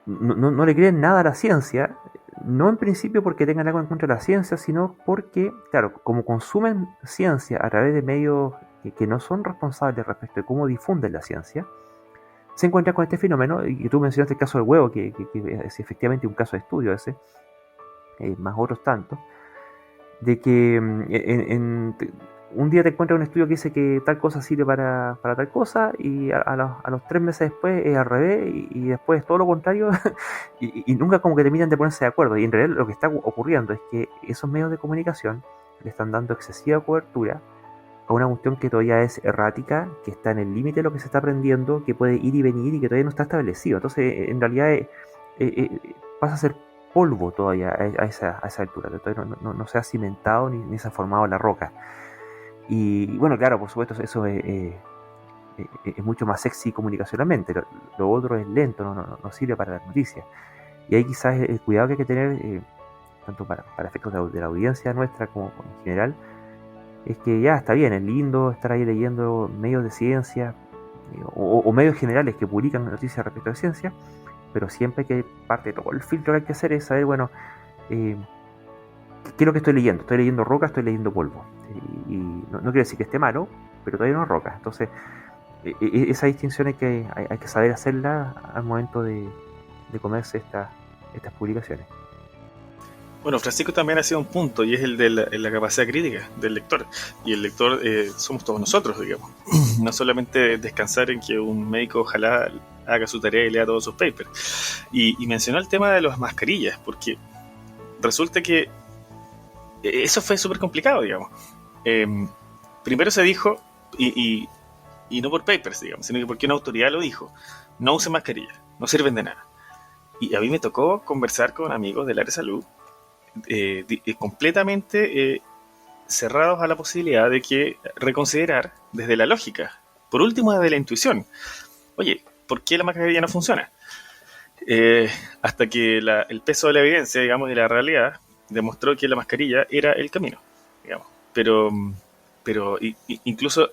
no le creen nada a la ciencia, no en principio porque tengan algo en contra de la ciencia, sino porque, claro, como consumen ciencia a través de medios que no son responsables respecto de cómo difunden la ciencia, se encuentran con este fenómeno, y tú mencionaste el caso del huevo, que es efectivamente un caso de estudio ese, más otros tantos, de que un día te encuentras un estudio que dice que tal cosa sirve para tal cosa, y a los 3 meses después es al revés, y después es todo lo contrario, y nunca como que terminan de ponerse de acuerdo. Y en realidad lo que está ocurriendo es que esos medios de comunicación le están dando excesiva cobertura a una cuestión que todavía es errática, que está en el límite de lo que se está aprendiendo, que puede ir y venir y que todavía no está establecido. Entonces, en realidad pasa a ser polvo todavía a esa altura, todavía no se ha cimentado ni se ha formado la roca. Y bueno, claro, por supuesto, eso es mucho más sexy comunicacionalmente. Lo otro es lento, no sirve para las noticias. Y ahí quizás el cuidado que hay que tener, tanto para efectos de la audiencia nuestra como en general, es que ya está bien, es lindo estar ahí leyendo medios de ciencia o medios generales que publican noticias respecto a ciencia, pero siempre que parte de todo el filtro que hay que hacer es saber, bueno, ¿qué es lo que estoy leyendo? ¿Estoy leyendo roca? ¿Estoy leyendo polvo? Y no quiere decir que esté malo, pero todavía no es roca. Entonces, esa distinción hay que saber hacerla al momento de comerse estas publicaciones. Bueno, Francisco también ha sido un punto, y es el de la capacidad crítica del lector. Y el lector somos todos nosotros, digamos. No solamente descansar en que un médico ojalá haga su tarea y lea todos sus papers. Y mencionó el tema de las mascarillas, porque resulta que eso fue súper complicado, digamos. Primero se dijo, y no por papers, digamos, sino que porque una autoridad lo dijo: no use mascarillas, no sirven de nada. Y a mí me tocó conversar con amigos del área de salud completamente cerrados a la posibilidad de que reconsiderar desde la lógica, por último desde la intuición. Oye, ¿por qué la mascarilla no funciona? Hasta que el peso de la evidencia, digamos, de la realidad demostró que la mascarilla era el camino, digamos. Pero incluso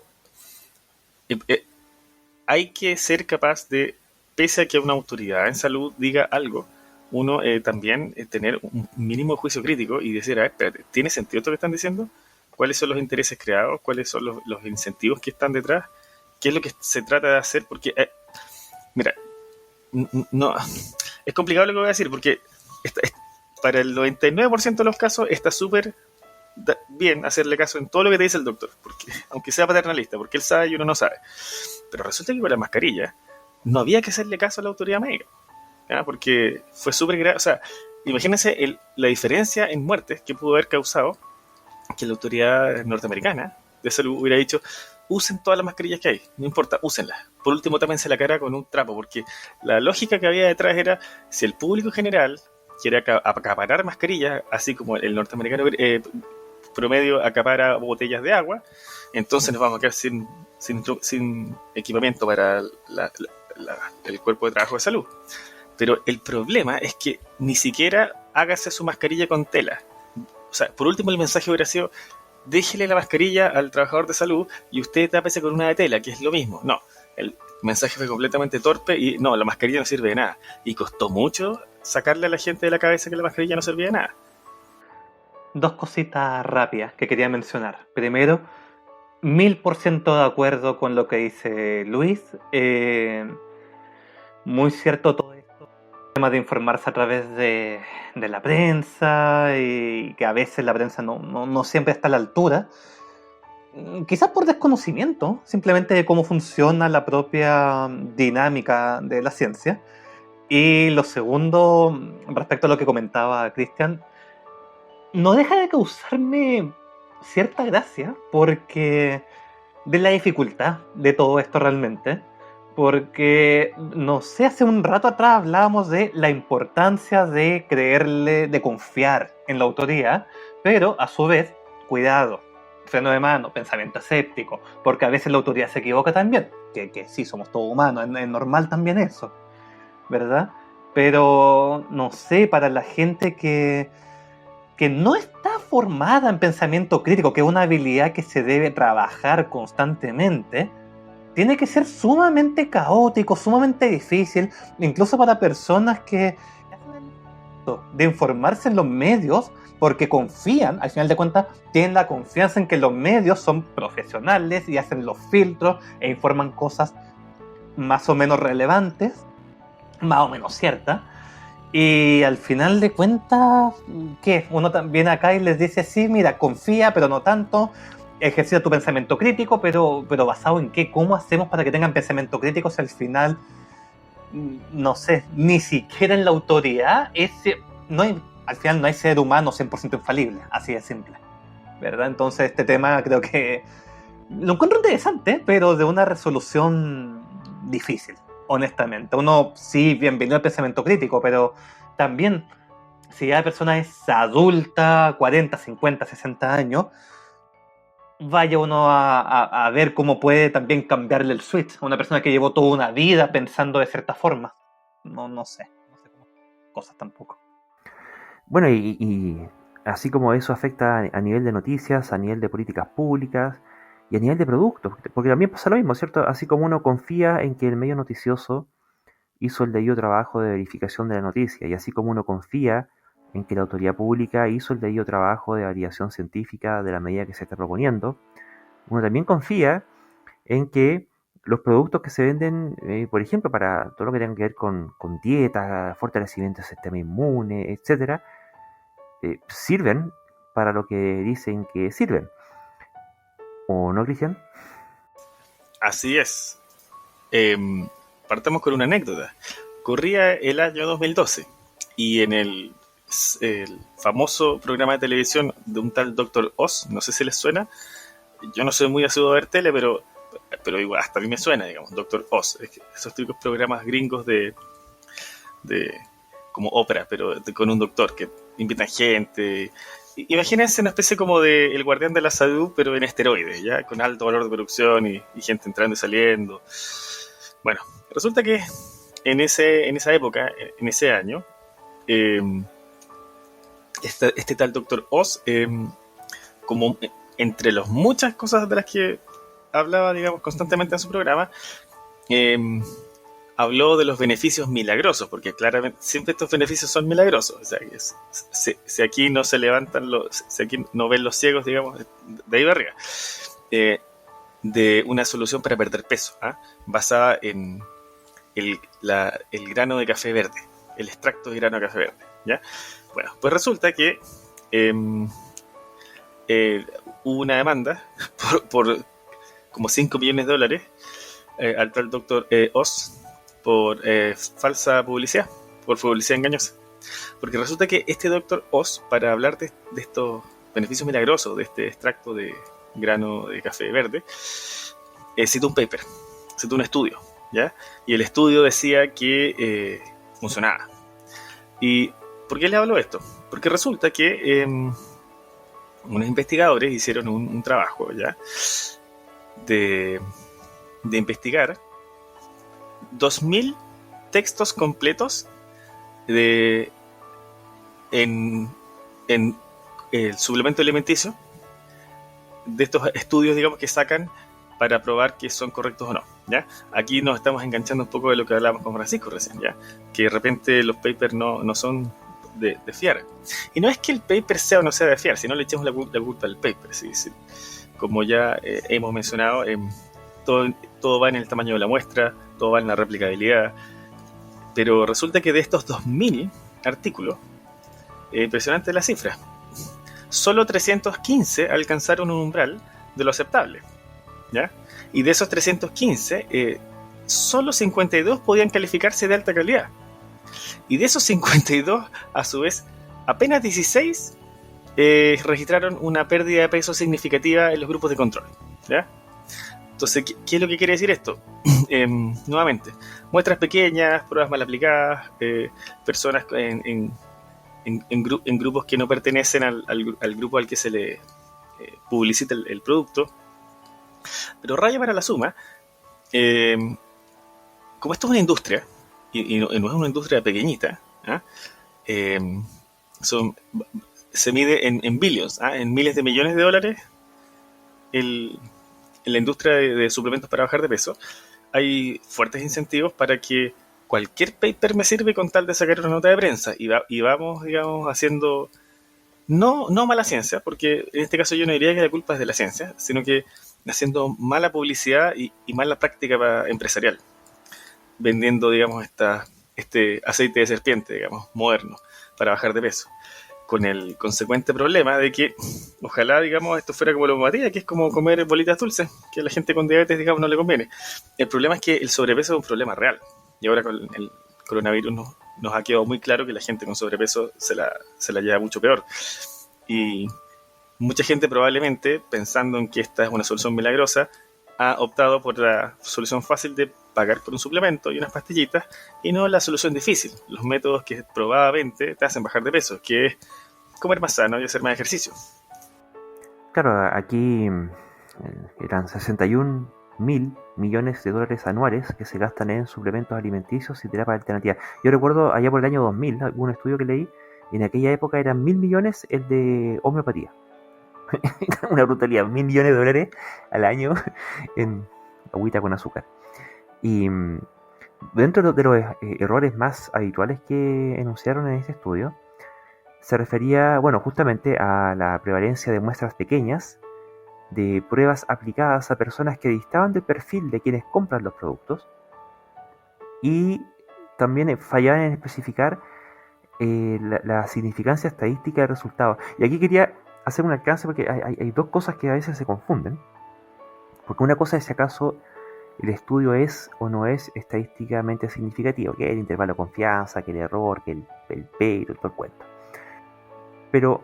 hay que ser capaz de, pese a que una autoridad en salud diga algo, uno también tener un mínimo de juicio crítico y decir, a ver, espérate, ¿tiene sentido esto que están diciendo? cuáles son los intereses creados, cuáles son los incentivos que están detrás, qué es lo que se trata de hacer, porque, mira, no, es complicado lo que voy a decir, porque para el 99% de los casos está súper bien hacerle caso en todo lo que te dice el doctor, porque, aunque sea paternalista, porque él sabe y uno no sabe. Pero resulta que con la mascarilla no había que hacerle caso a la autoridad médica, ¿ya? Porque fue súper grave. O sea, imagínense la diferencia en muertes que pudo haber causado que la autoridad norteamericana de salud hubiera dicho: usen todas las mascarillas que hay, no importa, úsenlas. Por último, tápense la cara con un trapo, porque la lógica que había detrás era: si el público general quiere acaparar mascarillas, así como el norteamericano promedio acapara botellas de agua, entonces nos vamos a quedar sin equipamiento para el cuerpo de trabajo de salud. Pero el problema es que ni siquiera hágase su mascarilla con tela. O sea, por último, el mensaje hubiera sido: déjele la mascarilla al trabajador de salud y usted tápese con una de tela, que es lo mismo. No, el mensaje fue completamente torpe y no, la mascarilla no sirve de nada. Y costó mucho sacarle a la gente de la cabeza que la mascarilla no servía de nada. Dos cositas rápidas que quería mencionar. Primero, 1000% de acuerdo con lo que dice Luis. Muy cierto todo esto. El tema de informarse a través de la prensa y que a veces la prensa no siempre está a la altura. Quizás por desconocimiento, simplemente de cómo funciona la propia dinámica de la ciencia. Y lo segundo, respecto a lo que comentaba Cristian, no deja de causarme cierta gracia porque de la dificultad de todo esto realmente, porque no sé, hace un rato atrás hablábamos de la importancia de creerle, de confiar en la autoridad, pero a su vez, cuidado, freno de mano, pensamiento escéptico, porque a veces la autoridad se equivoca también, que sí, somos todos humanos, es normal también eso, ¿verdad? Pero no sé, para la gente que no está formada en pensamiento crítico, que es una habilidad que se debe trabajar constantemente, tiene que ser sumamente caótico, sumamente difícil, incluso para personas que de informarse en los medios, porque confían, al final de cuentas, tienen la confianza en que los medios son profesionales y hacen los filtros e informan cosas más o menos relevantes, más o menos ciertas. Y al final de cuentas, ¿qué? Uno también acá y les dice: sí, mira, confía, pero no tanto, ejercita tu pensamiento crítico, pero ¿basado en qué? ¿Cómo hacemos para que tengan pensamiento crítico si al final, no sé, ni siquiera en la autoridad al final no hay ser humano 100% infalible, así de simple, ¿verdad? Entonces este tema creo que lo encuentro interesante, pero de una resolución difícil. Honestamente, uno sí, bienvenido al pensamiento crítico, pero también, si la persona es adulta, 40, 50, 60 años, vaya uno a ver cómo puede también cambiarle el switch a una persona que llevó toda una vida pensando de cierta forma. No sé cómo cosas tampoco. Bueno, y así como eso afecta a nivel de noticias, a nivel de políticas públicas y a nivel de productos, porque también pasa lo mismo, ¿cierto? Así como uno confía en que el medio noticioso hizo el debido trabajo de verificación de la noticia, y así como uno confía en que la autoridad pública hizo el debido trabajo de validación científica de la medida que se está proponiendo, uno también confía en que los productos que se venden, por ejemplo, para todo lo que tenga que ver con dieta, fortalecimiento del sistema inmune, etcétera, sirven para lo que dicen que sirven. ¿O no, Cristian? Así es. Partamos con una anécdota. Corría el año 2012 y en el famoso programa de televisión de un tal Dr. Oz, no sé si les suena, yo no soy muy asiduo a ver tele, pero igual hasta a mí me suena, digamos, Dr. Oz, esos típicos programas gringos de como ópera, pero con un doctor que invitan gente. Imagínense una especie como de El Guardián de la Salud, pero en esteroides, ya con alto valor de producción y gente entrando y saliendo. Bueno, resulta que en esa época, en ese año, este tal Dr. Oz, como entre las muchas cosas de las que hablaba, digamos, constantemente en su programa, habló de los beneficios milagrosos, porque claramente siempre estos beneficios son milagrosos. O sea, si aquí no se levantan si aquí no ven los ciegos, digamos, de ahí para arriba, de una solución para perder peso, basada en el grano de café verde, el extracto de grano de café verde, ¿ya? Bueno, pues resulta que hubo una demanda por como $5 millones al tal doctor Oz por falsa publicidad, por publicidad engañosa. Porque resulta que este doctor Oz, para hablar de estos beneficios milagrosos de este extracto de grano de café verde, citó un paper, citó un estudio, ¿ya? Y el estudio decía que funcionaba. ¿Y por qué les hablo de esto? Porque resulta que unos investigadores hicieron un trabajo, ¿ya? De investigar 2000 textos completos en el suplemento alimenticio, de estos estudios, digamos, que sacan para probar que son correctos o no, ¿ya? Aquí nos estamos enganchando un poco de lo que hablábamos con Francisco recién, ¿ya? Que de repente los papers no son de fiar. Y no es que el paper sea o no sea de fiar, sino le echemos la culpa al paper, ¿sí? Como ya hemos mencionado, todo va en el tamaño de la muestra, todo va en la replicabilidad, pero resulta que de estos 2000 artículos, impresionante la cifra, solo 315 alcanzaron un umbral de lo aceptable, ¿ya? Y de esos 315, solo 52 podían calificarse de alta calidad, y de esos 52, a su vez, apenas 16 registraron una pérdida de peso significativa en los grupos de control, ¿ya? Entonces, ¿qué es lo que quiere decir esto? Nuevamente, muestras pequeñas, pruebas mal aplicadas, personas en grupos que no pertenecen al grupo al que se le publicita el producto. Pero raya para la suma, como esto es una industria, y no es una industria pequeñita, se mide en billions, en miles de millones de dólares en la industria de suplementos para bajar de peso. Hay fuertes incentivos para que cualquier paper me sirve con tal de sacar una nota de prensa, y vamos, digamos, haciendo no mala ciencia, porque en este caso yo no diría que la culpa es de la ciencia, sino que haciendo mala publicidad y mala práctica empresarial, vendiendo, digamos, este aceite de serpiente, digamos, moderno, para bajar de peso, con el consecuente problema de que ojalá, digamos, esto fuera como la homeopatía, que es como comer bolitas dulces, que a la gente con diabetes, digamos, no le conviene. El problema es que el sobrepeso es un problema real, y ahora con el coronavirus nos ha quedado muy claro que la gente con sobrepeso se la lleva mucho peor. Y mucha gente, probablemente, pensando en que esta es una solución milagrosa, ha optado por la solución fácil de pagar por un suplemento y unas pastillitas, y no la solución difícil, los métodos que probadamente te hacen bajar de peso, que es comer más sano y hacer más ejercicio. Claro, aquí eran 61.000 millones de dólares anuales que se gastan en suplementos alimenticios y terapias alternativas. Yo recuerdo allá por el año 2000, algún estudio que leí, y en aquella época eran 1.000 millones el de homeopatía. Una brutalidad, 1.000 millones de dólares al año en agüita con azúcar. Y dentro de los errores más habituales que enunciaron en este estudio, se refería, bueno, justamente a la prevalencia de muestras pequeñas, de pruebas aplicadas a personas que distaban del perfil de quienes compran los productos, y también fallaban en especificar la significancia estadística del resultado. Y aquí quería hacer un alcance, porque hay dos cosas que a veces se confunden, porque una cosa es si acaso el estudio es o no es estadísticamente significativo, que el intervalo de confianza, que el error, que el pero, todo el cuento. Pero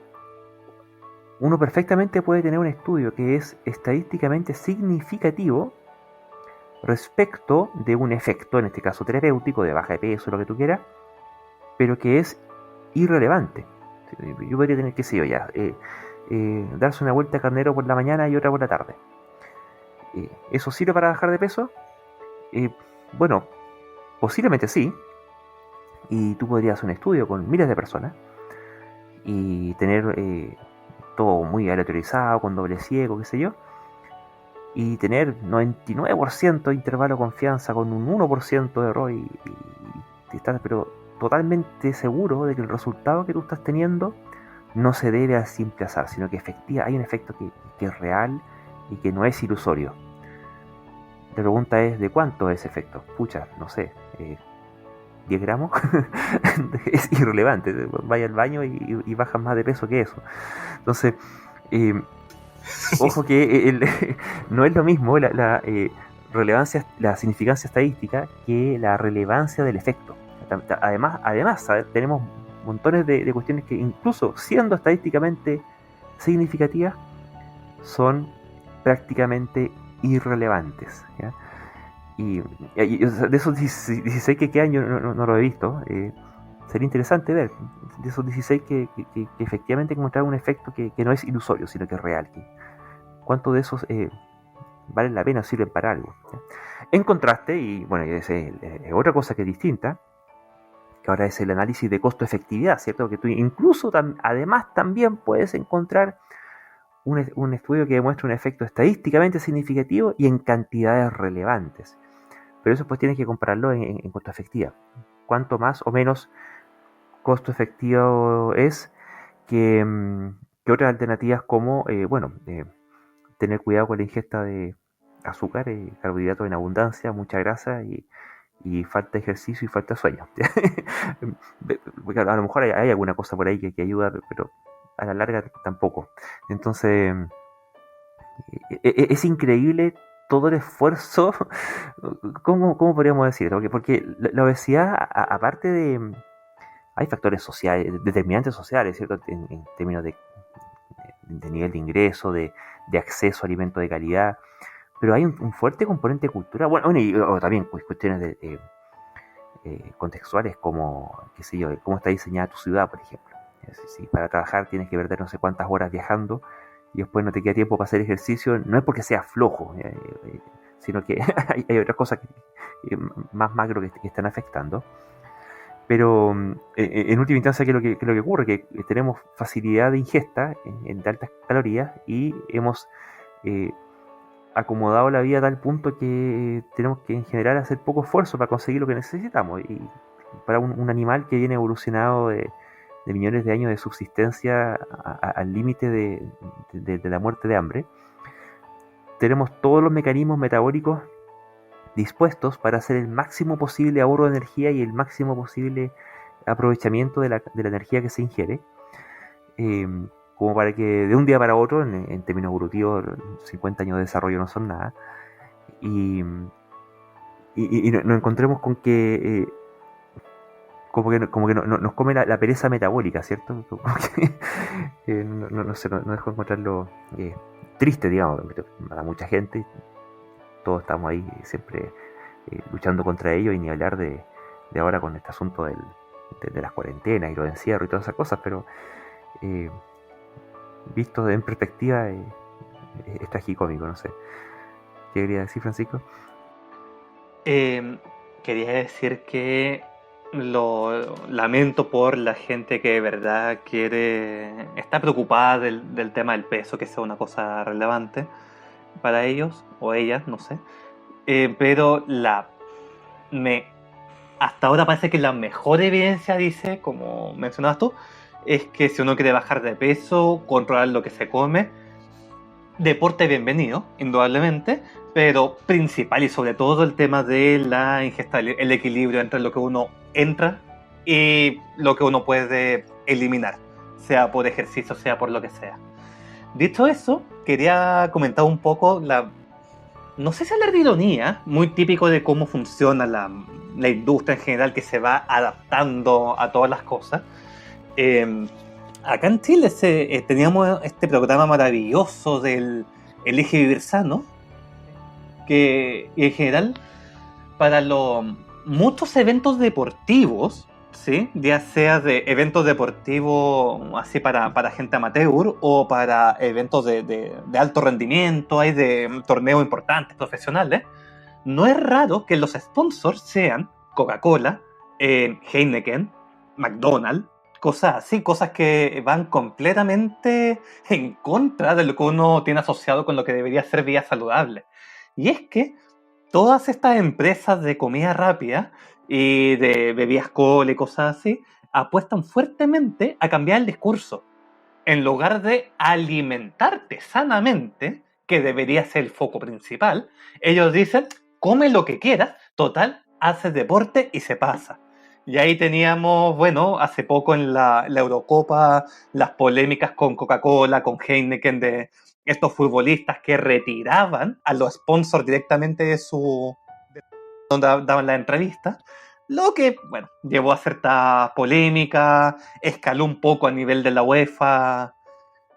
uno perfectamente puede tener un estudio que es estadísticamente significativo respecto de un efecto, en este caso terapéutico, de baja de peso, lo que tú quieras, pero que es irrelevante. Yo podría tener, qué sé yo, ya, darse una vuelta carnero por la mañana y otra por la tarde. ¿Eso sirve para bajar de peso? Bueno, posiblemente sí. Y tú podrías hacer un estudio con miles de personas y tener todo muy aleatorizado, con doble ciego, qué sé yo. y tener 99% de intervalo de confianza con un 1% de error y estar pero totalmente seguro de que el resultado que tú estás teniendo no se debe al simple azar, sino que hay un efecto que es real y que no es ilusorio. La pregunta es, ¿de cuánto es ese efecto? Pucha, no sé, 10 gramos. Es irrelevante, vaya al baño y bajas más de peso que eso. Entonces, ojo que no es lo mismo la relevancia, la significancia estadística que la relevancia del efecto. Además, ¿sabes? Tenemos montones de cuestiones que incluso siendo estadísticamente significativas son prácticamente irrelevantes, ¿ya? Y o sea, de esos 16 que quedan yo no lo he visto. Sería interesante ver de esos 16 que efectivamente encontrar un efecto que no es ilusorio, sino que es real. ¿Cuántos de esos valen la pena o sirven para algo? ¿Ya? En contraste, y bueno, otra cosa que es distinta, que ahora es el análisis de costo-efectividad, ¿cierto? Que tú incluso además también puedes encontrar un estudio que demuestra un efecto estadísticamente significativo y en cantidades relevantes. Pero eso pues tienes que compararlo en costo-efectividad. Cuánto más o menos costo-efectivo es que otras alternativas como, tener cuidado con la ingesta de azúcar, carbohidratos en abundancia, mucha grasa y falta de ejercicio y falta de sueño. A lo mejor hay alguna cosa por ahí que ayuda, pero a la larga tampoco. Entonces, es increíble todo el esfuerzo. ¿Cómo podríamos decirlo? Porque la obesidad, aparte de... Hay factores sociales, determinantes sociales, ¿cierto? En términos de nivel de ingreso, de acceso a alimentos de calidad, pero hay un fuerte componente cultural, o también cuestiones contextuales como, qué sé yo, cómo está diseñada tu ciudad, por ejemplo. Si para trabajar tienes que perder no sé cuántas horas viajando y después no te queda tiempo para hacer ejercicio, no es porque seas flojo, sino que hay otras cosas más macro que están afectando. Pero en última instancia, ¿qué es lo que ocurre? Que tenemos facilidad de ingesta de altas calorías y hemos acomodado la vida a tal punto que tenemos que en general hacer poco esfuerzo para conseguir lo que necesitamos. Y para un animal que viene evolucionado de millones de años de subsistencia al límite de la muerte de hambre, tenemos todos los mecanismos metabólicos dispuestos para hacer el máximo posible ahorro de energía y el máximo posible aprovechamiento de la energía que se ingiere, como para que de un día para otro, en términos evolutivos, 50 años de desarrollo no son nada, y nos encontremos con que como que nos come la pereza metabólica, ¿cierto? No sé, no dejo de encontrarlo triste, digamos, para mucha gente. Todos estamos ahí siempre luchando contra ello, y ni hablar de ahora con este asunto de las cuarentenas y los encierros y todas esas cosas, pero visto en perspectiva es tragicómico, no sé. ¿Qué quería decir, Francisco? Quería decir que lo lamento por la gente que de verdad está preocupada del tema del peso, que sea una cosa relevante para ellos o ellas, no sé, pero hasta ahora parece que la mejor evidencia dice, como mencionabas tú, es que si uno quiere bajar de peso, controlar lo que se come, deporte bienvenido, indudablemente, pero principal y sobre todo el tema de la ingesta, el equilibrio entre lo que uno entra y lo que uno puede eliminar, sea por ejercicio, sea por lo que sea. Dicho eso, quería comentar un poco no sé si hablar de ironía, muy típico de cómo funciona la industria en general, que se va adaptando a todas las cosas. Acá en Chile teníamos este programa maravilloso del Elige Vivir Sano, que en general para muchos eventos deportivos, ¿sí? Ya sea de eventos deportivos así para gente amateur o para eventos de alto rendimiento, hay de torneos importantes, profesionales, no es raro que los sponsors sean Coca-Cola, Heineken, McDonald's, cosas así, cosas que van completamente en contra de lo que uno tiene asociado con lo que debería ser vida saludable. Y es que todas estas empresas de comida rápida y de bebidas cola y cosas así apuestan fuertemente a cambiar el discurso. En lugar de alimentarte sanamente, que debería ser el foco principal, ellos dicen, come lo que quieras, total, haces deporte y se pasa. Y ahí teníamos, bueno, hace poco en la Eurocopa, las polémicas con Coca-Cola, con Heineken, de estos futbolistas que retiraban a los sponsors directamente de donde daban la entrevista. Lo que, bueno, llevó a cierta polémica, escaló un poco a nivel de la UEFA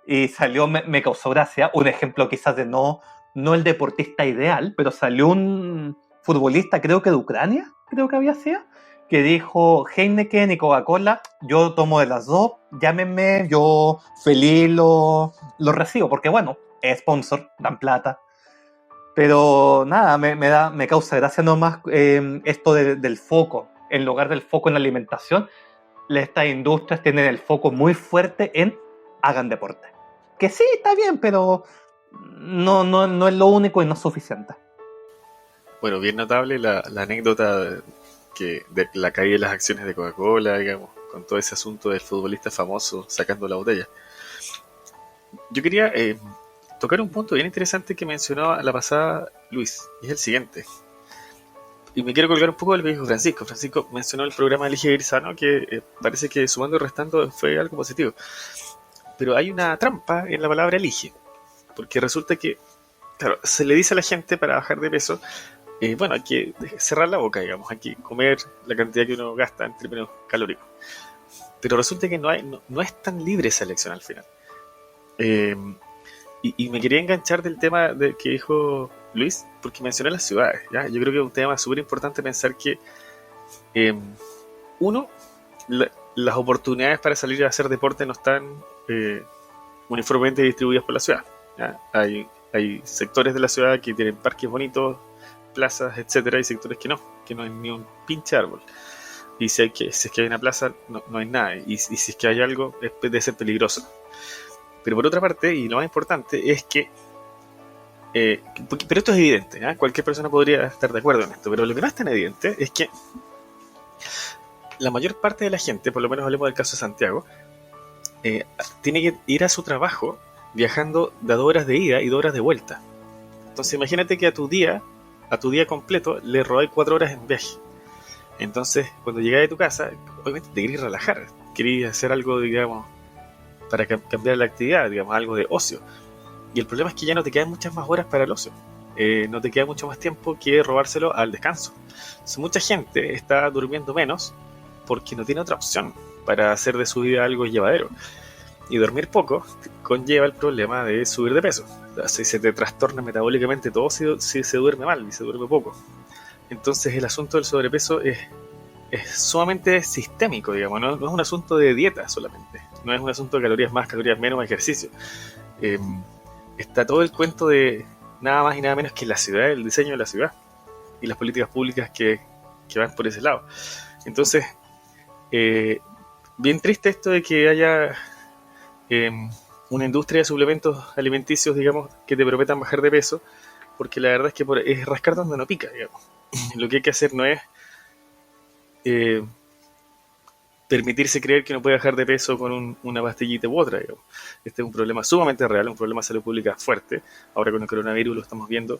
y salió, me causó gracia, un ejemplo quizás de no el deportista ideal, pero salió un futbolista, creo que de Ucrania, creo que había sido, que dijo Heineken y Coca-Cola, yo tomo de las dos, llámenme, yo feliz lo recibo, porque bueno, es sponsor, dan plata. Pero nada, me causa gracia nomás esto del foco. En lugar del foco en la alimentación, estas industrias tienen el foco muy fuerte en hagan deporte. Que sí, está bien, pero no es lo único y no es suficiente. Bueno, bien notable la anécdota de la caída de las acciones de Coca-Cola, digamos, con todo ese asunto del futbolista famoso sacando la botella. Yo quería tocar un punto bien interesante que mencionó a la pasada Luis, y es el siguiente. Y me quiero colgar un poco del que dijo Francisco. Francisco mencionó el programa Elige Vivir Sano, que parece que sumando y restando fue algo positivo. Pero hay una trampa en la palabra elige, porque resulta que, claro, se le dice a la gente para bajar de peso, bueno, hay que cerrar la boca, digamos, hay que comer la cantidad que uno gasta en términos calóricos. Pero resulta que no es tan libre esa elección al final. Y me quería enganchar del tema que dijo Luis, porque mencioné las ciudades, ¿ya? Yo creo que es un tema súper importante pensar que, uno, las oportunidades para salir a hacer deporte no están uniformemente distribuidas por la ciudad, ¿ya? Hay sectores de la ciudad que tienen parques bonitos, plazas, etcétera, y sectores que no hay ni un pinche árbol. Y si es que hay una plaza, no hay nada. Y si es que hay algo, debe ser peligroso. Pero por otra parte, y lo más importante, es que pero esto es evidente, ¿eh? Cualquier persona podría estar de acuerdo en esto, pero lo que no es tan evidente es que la mayor parte de la gente, por lo menos hablemos del caso de Santiago, tiene que ir a su trabajo viajando de 2 horas de ida y 2 horas de vuelta. Entonces imagínate que a tu día completo le robáis 4 horas en viaje. Entonces cuando llegas de tu casa, obviamente te querés relajar, querés hacer algo, digamos, para cambiar la actividad, digamos, algo de ocio. Y el problema es que ya no te quedan muchas más horas para el ocio. No te queda mucho más tiempo que robárselo al descanso. Entonces, mucha gente está durmiendo menos porque no tiene otra opción para hacer de su vida algo llevadero. Y dormir poco conlleva el problema de subir de peso. Si se te trastorna metabólicamente todo si se duerme mal y se duerme poco. Entonces el asunto del sobrepeso es sumamente sistémico, digamos, no es un asunto de dieta solamente, no es un asunto de calorías más, calorías menos, ejercicio. Está todo el cuento de nada más y nada menos que la ciudad, el diseño de la ciudad y las políticas públicas que van por ese lado. Entonces, bien triste esto de que haya una industria de suplementos alimenticios, digamos, que te prometan bajar de peso, porque la verdad es que es rascar donde no pica, digamos. Lo que hay que hacer no es permitirse creer que no puede bajar de peso con una pastillita u otra, digamos. Este es un problema sumamente real, un problema de salud pública fuerte. Ahora con el coronavirus lo estamos viendo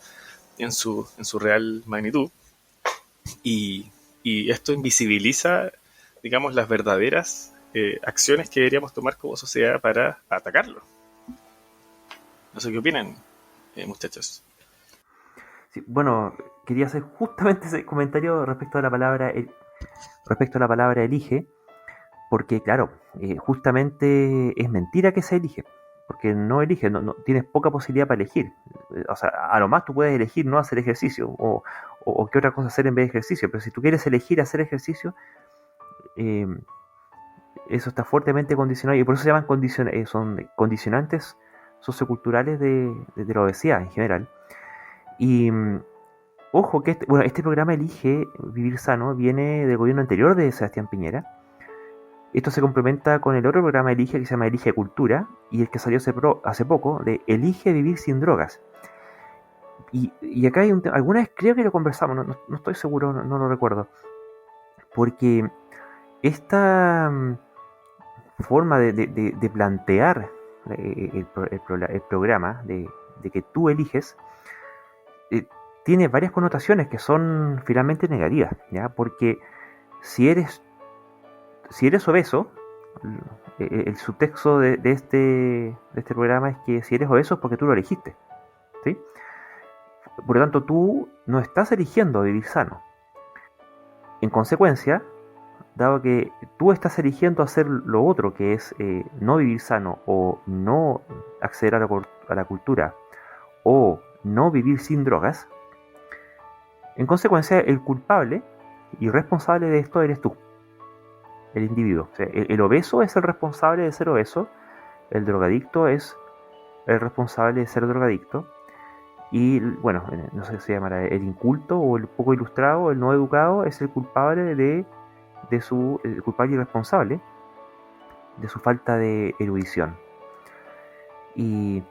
en su real magnitud. Y esto invisibiliza, digamos, las verdaderas acciones que deberíamos tomar como sociedad para atacarlo. No sé qué opinan, muchachos. Sí, bueno, quería hacer justamente ese comentario respecto a la palabra elige, porque claro, justamente es mentira que se elige, porque no eliges, no, tienes poca posibilidad para elegir. O sea, a lo más tú puedes elegir no hacer ejercicio o qué otra cosa hacer en vez de ejercicio, pero si tú quieres elegir hacer ejercicio, eso está fuertemente condicionado y por eso se llaman son condicionantes socioculturales de la obesidad en general. Y ojo que este programa Elige Vivir Sano viene del gobierno anterior de Sebastián Piñera. Esto se complementa con el otro programa Elige, que se llama Elige Cultura, y el que salió hace poco, de Elige Vivir Sin Drogas. Y acá hay un tema, alguna vez creo que lo conversamos, no estoy seguro, no lo recuerdo, porque esta forma de plantear el programa, de que tú eliges, tiene varias connotaciones que son finalmente negativas, ¿ya? Porque si eres obeso, el subtexto de este programa es que si eres obeso es porque tú lo elegiste, ¿sí? Por lo tanto, tú no estás eligiendo vivir sano. En consecuencia, dado que tú estás eligiendo hacer lo otro, que es no vivir sano, o no acceder a la cultura, o no vivir sin drogas, en consecuencia, el culpable y responsable de esto eres tú, el individuo. O sea, el obeso es el responsable de ser obeso, el drogadicto es el responsable de ser drogadicto, y bueno, no sé si se llamará el inculto o el poco ilustrado, el no educado, es el culpable el culpable y responsable de su falta de erudición. Y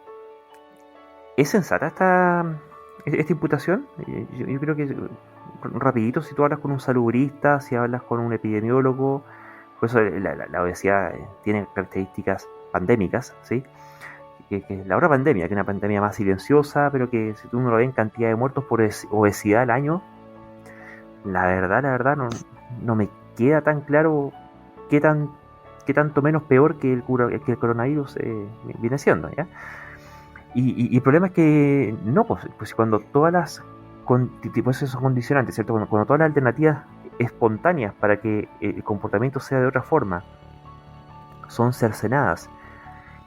es sensata esta imputación. Yo creo que rapidito, si tú hablas con un salubrista, si hablas con un epidemiólogo, por eso la obesidad tiene características pandémicas, ¿sí? Que la otra pandemia, que es una pandemia más silenciosa, pero que si tú no lo ves en cantidad de muertos por obesidad al año, la verdad no me queda tan claro qué tanto menos peor que el coronavirus viene siendo, ¿ya? Y el problema es que no, pues cuando todas las pues esos condicionantes, ¿cierto? Cuando todas las alternativas espontáneas para que el comportamiento sea de otra forma son cercenadas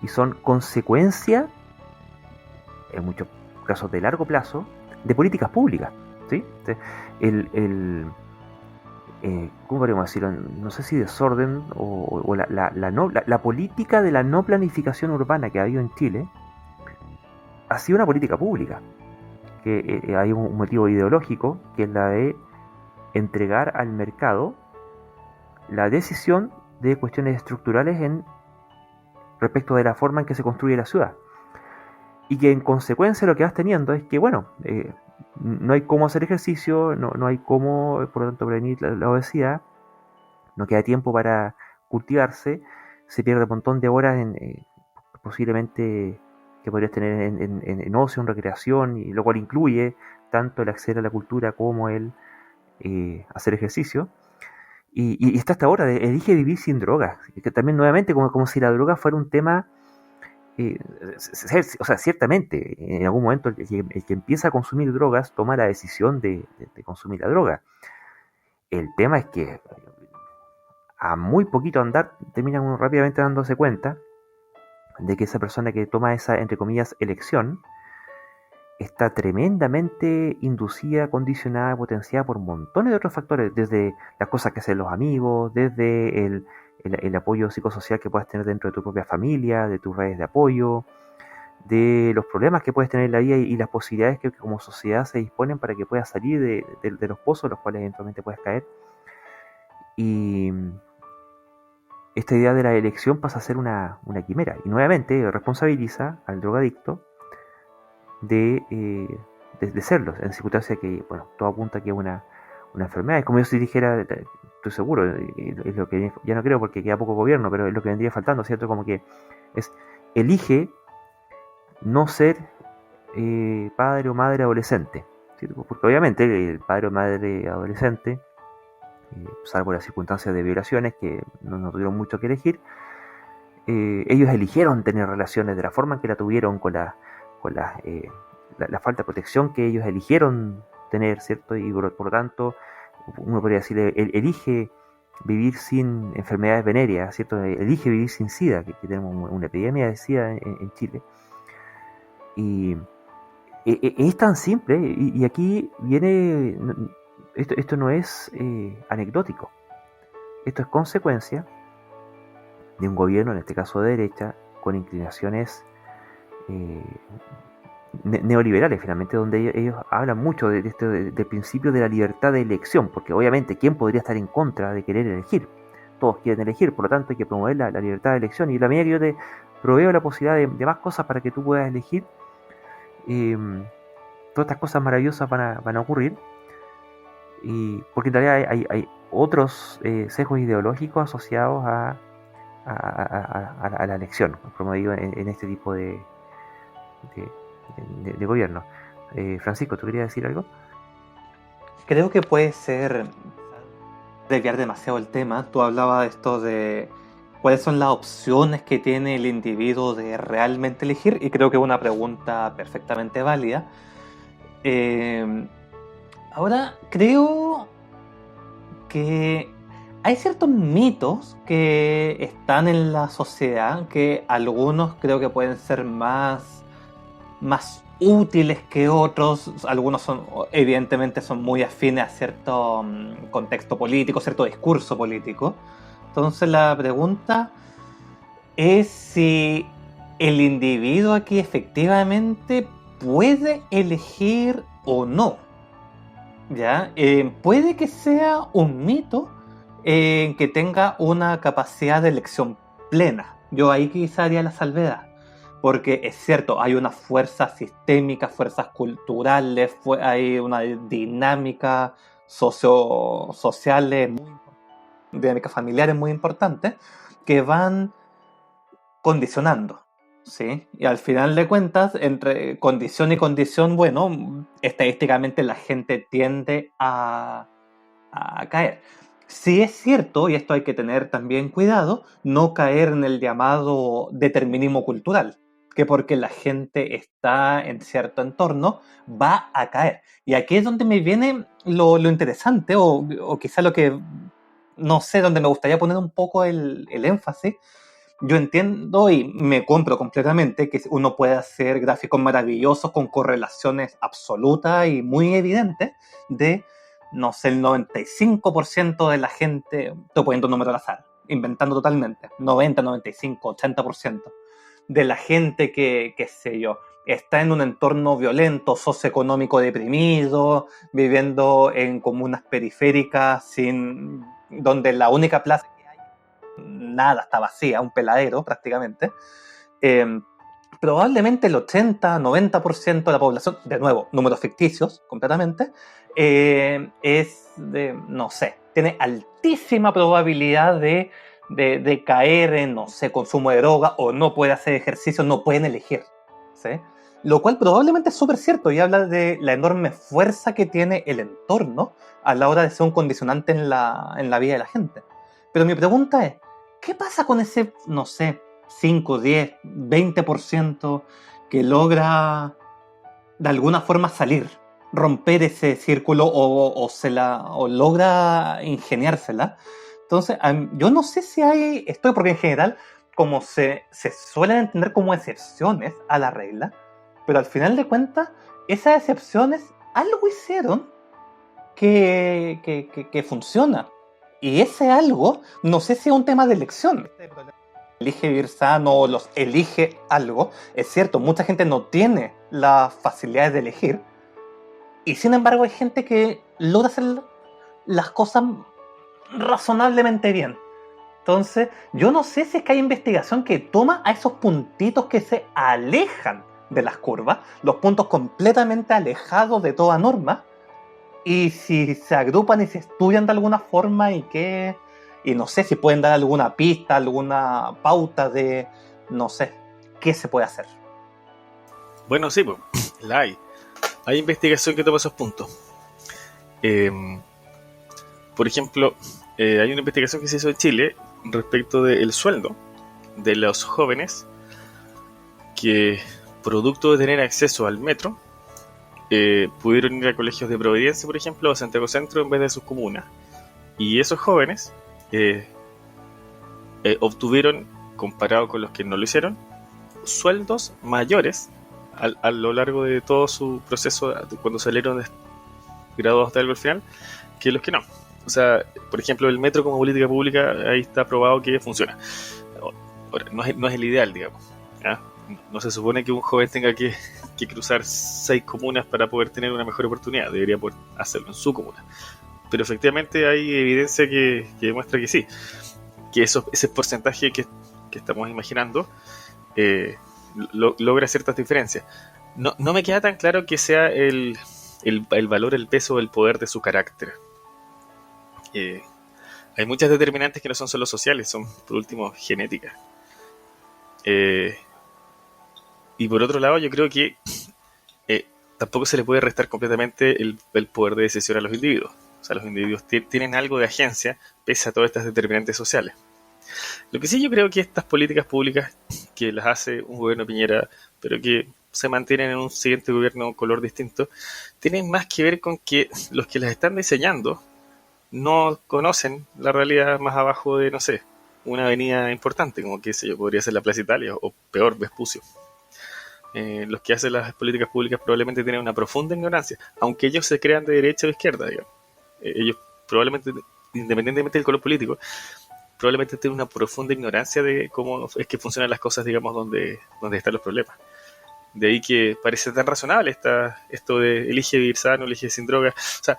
y son consecuencia, en muchos casos de largo plazo, de políticas públicas, ¿sí? ¿Cómo podríamos decirlo? No sé si desorden o la política de la no planificación urbana que ha habido en Chile ha sido una política pública, que hay un motivo ideológico, que es la de entregar al mercado la decisión de cuestiones estructurales respecto de la forma en que se construye la ciudad. Y que en consecuencia lo que vas teniendo es que, bueno, no hay cómo hacer ejercicio, no hay cómo, por lo tanto, prevenir la obesidad, no queda tiempo para cultivarse, se pierde un montón de horas posiblemente que podrías tener en ocio, en recreación, y lo cual incluye tanto el acceder a la cultura como el hacer ejercicio. Y está hasta ahora, elige vivir sin drogas, que también nuevamente como si la droga fuera un tema, o sea, ciertamente, en algún momento el que empieza a consumir drogas toma la decisión de consumir la droga. El tema es que a muy poquito andar termina uno rápidamente dándose cuenta de que esa persona que toma esa, entre comillas, elección, está tremendamente inducida, condicionada, potenciada por montones de otros factores, desde las cosas que hacen los amigos, desde el apoyo psicosocial que puedas tener dentro de tu propia familia, de tus redes de apoyo, de los problemas que puedes tener en la vida y las posibilidades que como sociedad se disponen para que puedas salir de los pozos en los cuales eventualmente puedes caer. Y esta idea de la elección pasa a ser una quimera, y nuevamente responsabiliza al drogadicto de serlo, en circunstancias que, bueno, todo apunta a que es una enfermedad. Es como yo si dijera, estoy seguro, es lo que ya no creo porque queda poco gobierno, pero es lo que vendría faltando, ¿cierto? Como que elige no ser padre o madre adolescente, ¿cierto? Porque obviamente el padre o madre adolescente, salvo las circunstancias de violaciones que no tuvieron mucho que elegir, ellos eligieron tener relaciones de la forma en que la tuvieron, con la falta de protección que ellos eligieron tener, ¿cierto? Y por lo tanto, uno podría decir, elige vivir sin enfermedades venéreas, ¿cierto? Elige vivir sin SIDA, que tenemos una epidemia de SIDA en Chile. Y es tan simple, y aquí viene, esto no es anecdótico, esto es consecuencia de un gobierno, en este caso de derecha, con inclinaciones neoliberales, finalmente, donde ellos hablan mucho del principio de la libertad de elección, porque obviamente, ¿quién podría estar en contra de querer elegir? todos quieren elegir, por lo tanto hay que promover la libertad de elección, y en la medida que yo te proveo la posibilidad de más cosas para que tú puedas elegir, todas estas cosas maravillosas van a ocurrir, y porque en realidad hay otros sesgos ideológicos asociados a la elección, como digo, en este tipo de gobierno. Francisco, ¿tú querías decir algo? Creo que puede ser desviar demasiado el tema. Tú hablabas de esto de cuáles son las opciones que tiene el individuo de realmente elegir, y creo que es una pregunta perfectamente válida. Ahora, creo que hay ciertos mitos que están en la sociedad, que algunos creo que pueden ser más útiles que otros. Algunos evidentemente son muy afines a cierto contexto político, cierto discurso político. Entonces la pregunta es si el individuo aquí efectivamente puede elegir o no. ¿Ya? Puede que sea un mito que tenga una capacidad de elección plena. Yo ahí quizá haría la salvedad. Porque es cierto, hay unas fuerzas sistémicas, fuerzas culturales, hay una dinámica sociales, dinámicas familiares muy importantes, que van condicionando, ¿sí? Y al final de cuentas, entre condición y condición, bueno, estadísticamente la gente tiende a caer. Sí es cierto, y esto hay que tener también cuidado, no caer en el llamado determinismo cultural, que porque la gente está en cierto entorno va a caer. Y aquí es donde me viene lo interesante, o quizá lo que, no sé, donde me gustaría poner un poco el énfasis. Yo entiendo y me compro completamente que uno puede hacer gráficos maravillosos con correlaciones absolutas y muy evidentes de, no sé, el 95% de la gente, estoy poniendo un número al azar, inventando totalmente, 90, 95, 80% de la gente que, qué sé yo, está en un entorno violento, socioeconómico deprimido, viviendo en comunas periféricas, donde la única plaza que hay, nada, está vacía, un peladero prácticamente. Probablemente el 80-90% de la población, de nuevo, números ficticios completamente, es de, no sé, tiene altísima probabilidad de caer en, no sé, consumo de droga, o no puede hacer ejercicio, no pueden elegir, ¿sí? Lo cual probablemente es súper cierto y habla de la enorme fuerza que tiene el entorno a la hora de ser un condicionante en la vida de la gente. Pero mi pregunta es, ¿qué pasa con ese, no sé, 5, 10, 20% que logra de alguna forma salir, romper ese círculo o logra ingeniársela? Entonces, yo no sé si hay esto, porque en general, como se suelen entender como excepciones a la regla, pero al final de cuentas, esas excepciones algo hicieron que funciona. Y ese algo, no sé si es un tema de elección. Elige vivir sano o los elige algo. Es cierto, mucha gente no tiene las facilidades de elegir. Y sin embargo hay gente que logra hacer las cosas razonablemente bien. Entonces, yo no sé si es que hay investigación que toma a esos puntitos que se alejan de las curvas, los puntos completamente alejados de toda norma, y si se agrupan y se estudian de alguna forma y no sé si pueden dar alguna pista, alguna pauta de, no sé, qué se puede hacer. Bueno, sí, pues, la hay. Hay investigación que toma esos puntos. Por ejemplo, hay una investigación que se hizo en Chile respecto del sueldo de los jóvenes que, producto de tener acceso al metro, pudieron ir a colegios de Providencia, por ejemplo, o Santiago Centro en vez de sus comunas. Y esos jóvenes obtuvieron, comparado con los que no lo hicieron, sueldos mayores a lo largo de todo su proceso, cuando salieron graduados de algo al final, que los que no. O sea, por ejemplo, el metro como política pública, ahí está probado que funciona. Ahora, no es el ideal, digamos, ¿ya? No se supone que un joven tenga que cruzar 6 comunas para poder tener una mejor oportunidad. Debería poder hacerlo en su comuna. Pero efectivamente hay evidencia que demuestra que sí. que ese porcentaje que estamos imaginando logra ciertas diferencias. No me queda tan claro que sea el valor, el peso, el poder de su carácter. Hay muchas determinantes que no son solo sociales, son por último genéticas. Y por otro lado, yo creo que tampoco se le puede restar completamente el poder de decisión a los individuos. O sea, los individuos tienen algo de agencia pese a todas estas determinantes sociales. Lo que sí yo creo que estas políticas públicas que las hace un gobierno Piñera, pero que se mantienen en un siguiente gobierno color distinto, tienen más que ver con que los que las están diseñando no conocen la realidad más abajo de, no sé, una avenida importante, como que podría ser la Plaza Italia o peor, Vespucio. Los que hacen las políticas públicas probablemente tienen una profunda ignorancia, aunque ellos se crean de derecha o de izquierda, digamos. Ellos probablemente, independientemente del color político, probablemente tienen una profunda ignorancia de cómo es que funcionan las cosas, digamos, donde están los problemas. De ahí que parece tan razonable esto de elige vivir sano, elige sin drogas. O sea,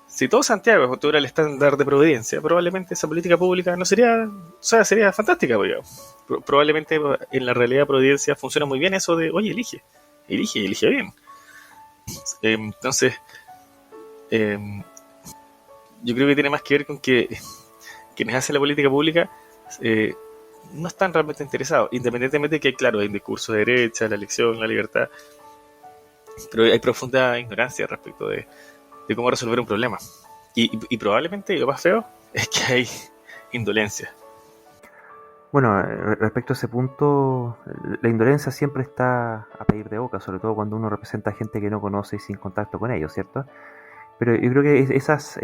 si todo Santiago tuviera el estándar de Providencia, probablemente esa política pública no sería, o sea, sería fantástica, digamos. Probablemente en la realidad de Providencia funciona muy bien eso de, oye, elige bien. Entonces, yo creo que tiene más que ver con que quienes hacen la política pública no están realmente interesados, independientemente de que, claro, hay un discurso de derecha, la elección, la libertad, pero hay profunda ignorancia respecto de cómo resolver un problema. Y probablemente lo más feo es que hay indolencia. Bueno, respecto a ese punto, la indolencia siempre está a pedir de boca, sobre todo cuando uno representa a gente que no conoce y sin contacto con ellos, ¿cierto? Pero yo creo que esas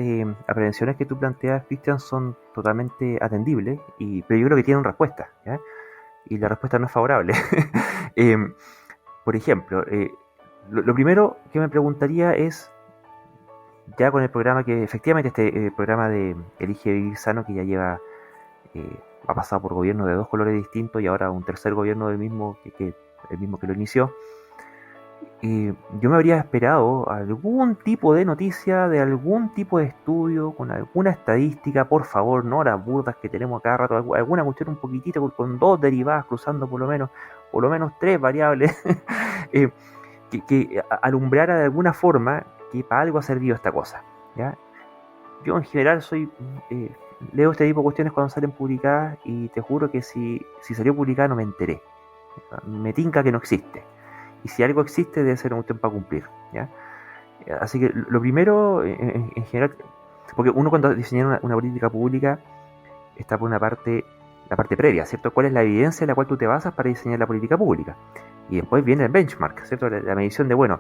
aprehensiones que tú planteas, Cristian, son totalmente atendibles, pero yo creo que tienen respuesta, ¿ya? Y la respuesta no es favorable. Por ejemplo, lo primero que me preguntaría es, ya con el programa que efectivamente este programa de Elige Vivir Sano, que ya lleva ha pasado por gobiernos de dos colores distintos y ahora un tercer gobierno del mismo el mismo que lo inició, yo me habría esperado algún tipo de noticia, de algún tipo de estudio, con alguna estadística, por favor, no las burdas que tenemos a cada rato, alguna cuestión un poquitito con dos derivadas cruzando por lo menos tres variables, que alumbrara de alguna forma que para algo ha servido esta cosa, ¿ya? Yo en general leo este tipo de cuestiones cuando salen publicadas y te juro que si salió publicada no me enteré. Me tinca que no existe. Y si algo existe debe ser un tiempo para cumplir, ¿ya? Así que lo primero, en general, porque uno cuando diseña una política pública está por una parte, la parte previa, ¿cierto? ¿Cuál es la evidencia en la cual tú te basas para diseñar la política pública? Y después viene el benchmark, ¿cierto? La medición de, bueno,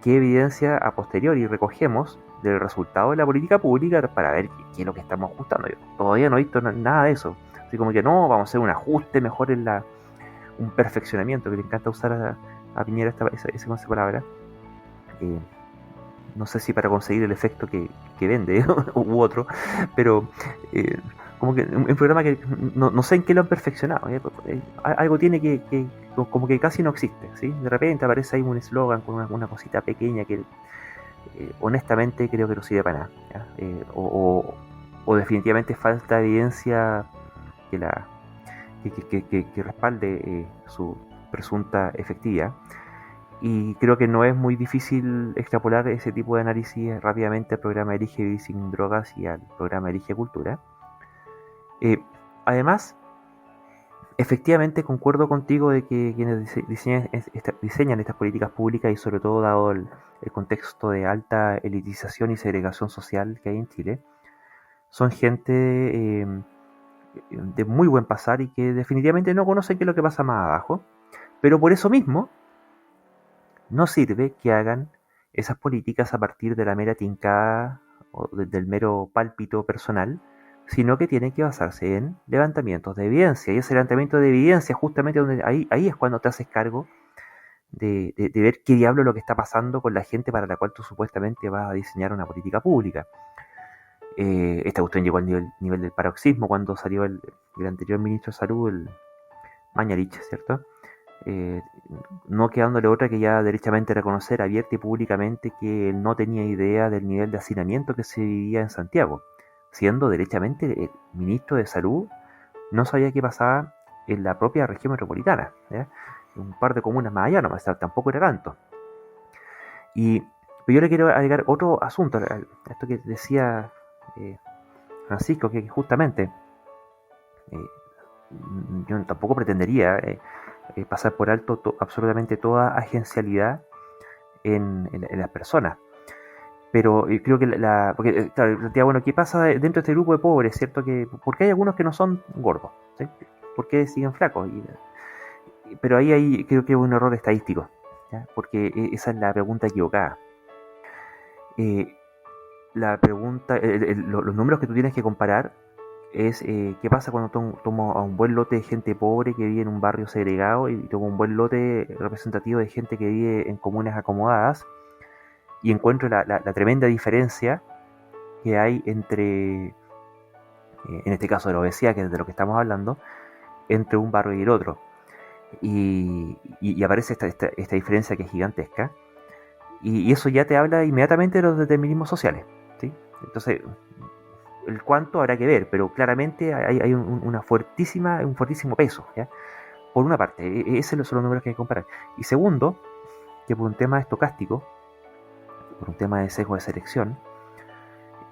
qué evidencia a posteriori recogemos del resultado de la política pública para ver qué es lo que estamos ajustando. Yo todavía no he visto nada de eso. Así como que no, vamos a hacer un ajuste mejor un perfeccionamiento, que le encanta usar a Piñera esa palabra. No sé si para conseguir el efecto que vende u otro, pero como que un programa que no sé en qué lo han perfeccionado. Algo tiene que como que casi no existe, ¿sí? De repente aparece ahí un eslogan con una cosita pequeña que honestamente creo que no sirve para nada, ¿ya? O definitivamente falta evidencia que respalde su presunta efectividad. Y creo que no es muy difícil extrapolar ese tipo de análisis rápidamente al programa Elige Vivir Sin Drogas y al programa Elige Cultura. Además, efectivamente concuerdo contigo de que quienes diseñan estas políticas públicas, y sobre todo dado el contexto de alta elitización y segregación social que hay en Chile, son gente de muy buen pasar y que definitivamente no conocen qué es lo que pasa más abajo, pero por eso mismo no sirve que hagan esas políticas a partir de la mera tincada o del mero pálpito personal, sino que tienen que basarse en levantamientos de evidencia. Y ese levantamiento de evidencia, justamente donde ahí es cuando te haces cargo de ver qué diablo es lo que está pasando con la gente para la cual tú supuestamente vas a diseñar una política pública. Esta cuestión llegó al nivel del paroxismo cuando salió el anterior ministro de Salud, el Mañalich, ¿cierto? No quedándole otra que ya derechamente reconocer abierta y públicamente que él no tenía idea del nivel de hacinamiento que se vivía en Santiago, siendo derechamente el ministro de Salud no sabía qué pasaba en la propia región metropolitana, ¿ya? Un par de comunas más allá nomás, tampoco era tanto. Pero yo le quiero agregar otro asunto, a esto que decía Francisco, que justamente eh, yo tampoco pretendería pasar por alto absolutamente toda agencialidad en las personas. Pero creo que porque claro, bueno, ¿qué pasa dentro de este grupo de pobres, cierto? ¿Por qué hay algunos que no son gordos? ¿Sí? ¿Por qué siguen flacos? Pero ahí creo que es un error estadístico, ¿ya? Porque esa es la pregunta equivocada. La pregunta, los números que tú tienes que comparar es qué pasa cuando tomo a un buen lote de gente pobre que vive en un barrio segregado y tomo un buen lote representativo de gente que vive en comunas acomodadas y encuentro la tremenda diferencia que hay entre, en este caso de la obesidad, que es de lo que estamos hablando, entre un barrio y el otro. Y aparece esta diferencia que es gigantesca. Y eso ya te habla inmediatamente de los determinismos sociales, ¿sí? Entonces, el cuánto habrá que ver, pero claramente hay un fuertísimo peso, ¿ya? Por una parte, esos son los números que hay que comparar. Y segundo, que por un tema estocástico, por un tema de sesgo de selección,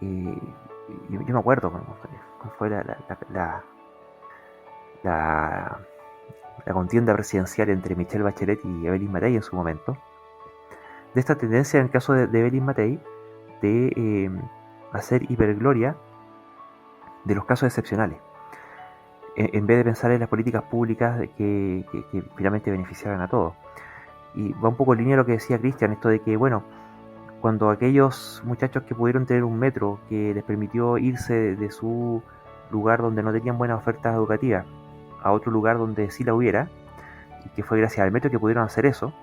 yo me acuerdo cuando fue la contienda presidencial entre Michelle Bachelet y Evelyn Matei en su momento, de esta tendencia en el caso de Evelyn Matei de hacer hipergloria de los casos excepcionales, en vez de pensar en las políticas públicas que finalmente beneficiaran a todos. Y va un poco en línea de lo que decía Cristian, esto de que, bueno, cuando aquellos muchachos que pudieron tener un metro que les permitió irse de su lugar donde no tenían buenas ofertas educativas a otro lugar donde sí la hubiera, y que fue gracias al metro que pudieron hacer eso,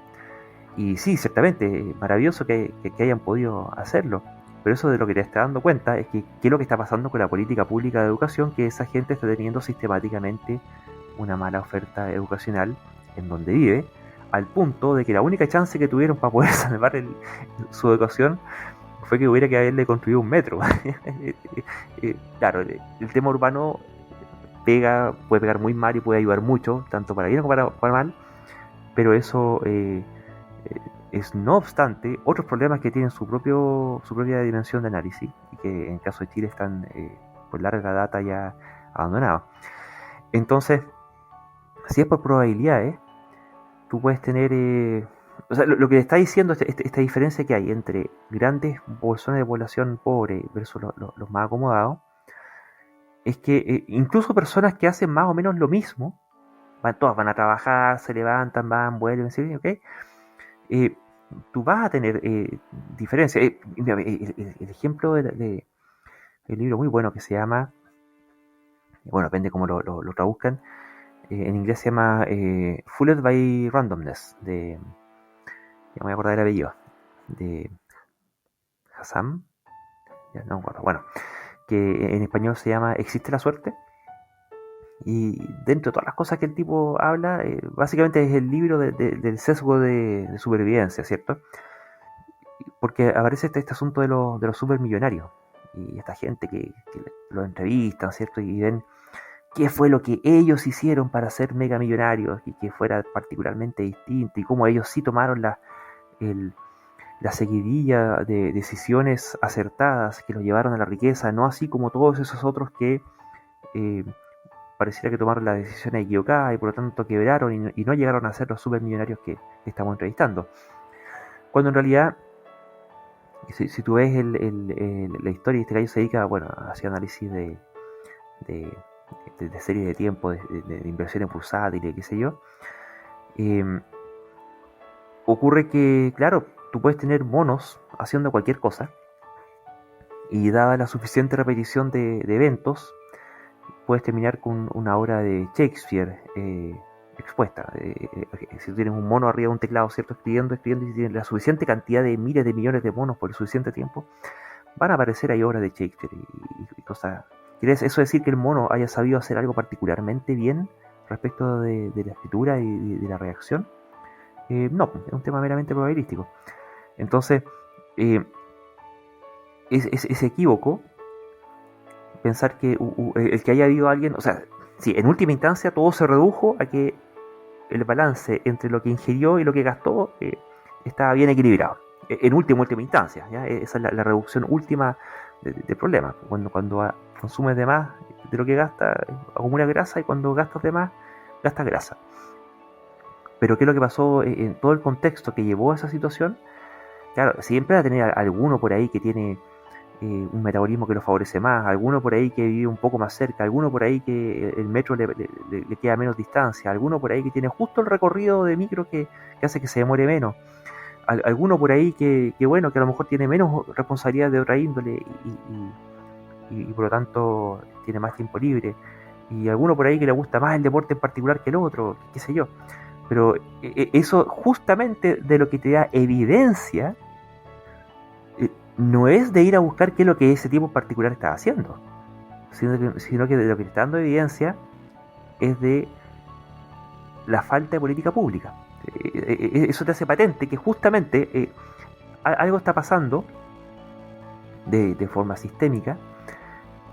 y sí, ciertamente, maravilloso que hayan podido hacerlo, pero eso de lo que te está dando cuenta es que qué es lo que está pasando con la política pública de educación, que esa gente está teniendo sistemáticamente una mala oferta educacional en donde vive, al punto de que la única chance que tuvieron para poder salvar su educación fue que hubiera que haberle construido un metro. Claro, el tema urbano puede pegar muy mal y puede ayudar mucho, tanto para bien como para mal, pero eso es no obstante otros problemas que tienen su propia dimensión de análisis y que en el caso de Chile están por larga data ya abandonados. Entonces, si es por probabilidades, tú puedes tener o sea, lo que está diciendo esta diferencia que hay entre grandes bolsones de población pobre versus los más acomodados es que incluso personas que hacen más o menos lo mismo, todas van a trabajar, se levantan, van, vuelven, ¿sí? ¿Okay? Tú vas a tener diferencias. El ejemplo del libro muy bueno que se llama, bueno, depende cómo lo traduzcan, en inglés se llama Fooled by Randomness, ya me voy a acordar del apellido, de Hassam, ya no me acuerdo, bueno, que en español se llama ¿Existe la suerte? Y dentro de todas las cosas que el tipo habla, básicamente es el libro del sesgo de supervivencia, ¿cierto? Porque aparece este asunto de los supermillonarios y esta gente que lo entrevistan, ¿cierto? Y ven qué fue lo que ellos hicieron para ser mega millonarios y que fuera particularmente distinto y cómo ellos sí tomaron la seguidilla de decisiones acertadas que los llevaron a la riqueza, no así como todos esos otros que pareciera que tomaron las decisiones equivocadas y por lo tanto quebraron y no llegaron a ser los supermillonarios que estamos entrevistando. Cuando en realidad, si tú ves la historia, este gallo se dedica, bueno, a hacer análisis de series de tiempo, de inversión en bursátil y qué sé yo, ocurre que, claro, tú puedes tener monos haciendo cualquier cosa y dada la suficiente repetición de eventos, puedes terminar con una obra de Shakespeare expuesta. Si tú tienes un mono arriba de un teclado, ¿cierto? Escribiendo, y tienes la suficiente cantidad de miles de millones de monos por el suficiente tiempo, van a aparecer ahí obras de Shakespeare y cosas. ¿Quiere eso decir que el mono haya sabido hacer algo particularmente bien respecto de la escritura y de la redacción? No, es un tema meramente probabilístico. Entonces, es equívoco pensar que el que haya habido alguien, o sea, sí, en última instancia todo se redujo a que el balance entre lo que ingirió y lo que gastó estaba bien equilibrado. En última instancia, ¿ya? Esa es la reducción última del problema. Cuando consumes de más de lo que gastas, acumulas grasa, y cuando gastas de más, gastas grasa. Pero ¿qué es lo que pasó en todo el contexto que llevó a esa situación? Claro, siempre va a tener alguno por ahí que tiene un metabolismo que lo favorece más, alguno por ahí que vive un poco más cerca, alguno por ahí que el metro le queda menos distancia, alguno por ahí que tiene justo el recorrido de micro que hace que se demore menos, alguno por ahí que bueno, que a lo mejor tiene menos responsabilidad de otra índole y por lo tanto tiene más tiempo libre, y alguno por ahí que le gusta más el deporte en particular que el otro, qué sé yo. Pero eso justamente de lo que te da evidencia no es de ir a buscar qué es lo que ese tipo en particular está haciendo, sino que de lo que te está dando evidencia es de la falta de política pública. Eso te hace patente que justamente algo está pasando de forma sistémica,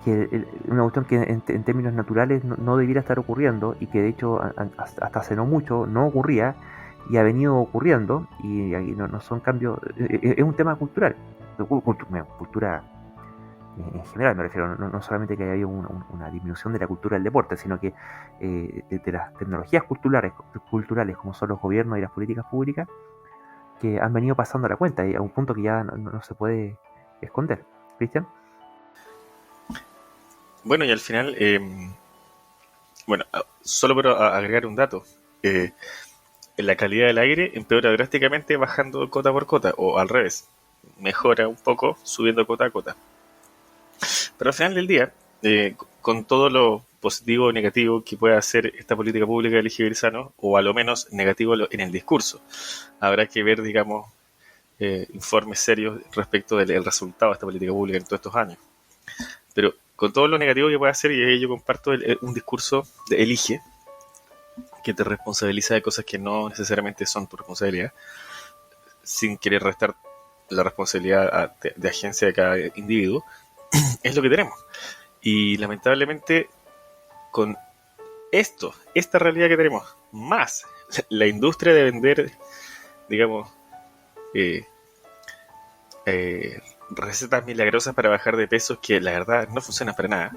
que una cuestión que en términos naturales no debiera estar ocurriendo, y que de hecho hasta hace no mucho no ocurría y ha venido ocurriendo, y no son cambios, es un tema cultural, cultura en general me refiero, no solamente que haya una disminución de la cultura del deporte, sino que de las tecnologías culturales como son los gobiernos y las políticas públicas, que han venido pasando la cuenta y a un punto que ya no se puede esconder. ¿Cristian? Bueno, y al final, solo por agregar un dato, la calidad del aire empeora drásticamente bajando cota por cota, o al revés, mejora un poco subiendo cota a cota. Pero al final del día, con todo lo positivo o negativo que pueda hacer esta política pública de elegir sano, o a lo menos negativo en el discurso, habrá que ver, digamos, informes serios respecto del resultado de esta política pública en todos estos años. Pero con todo lo negativo que puede hacer, y yo comparto un discurso de elige, que te responsabiliza de cosas que no necesariamente son tu responsabilidad, sin querer restar la responsabilidad de agencia de cada individuo, es lo que tenemos. Y lamentablemente, con esta realidad que tenemos, más la industria de vender, digamos, recetas milagrosas para bajar de peso, que la verdad no funcionan para nada,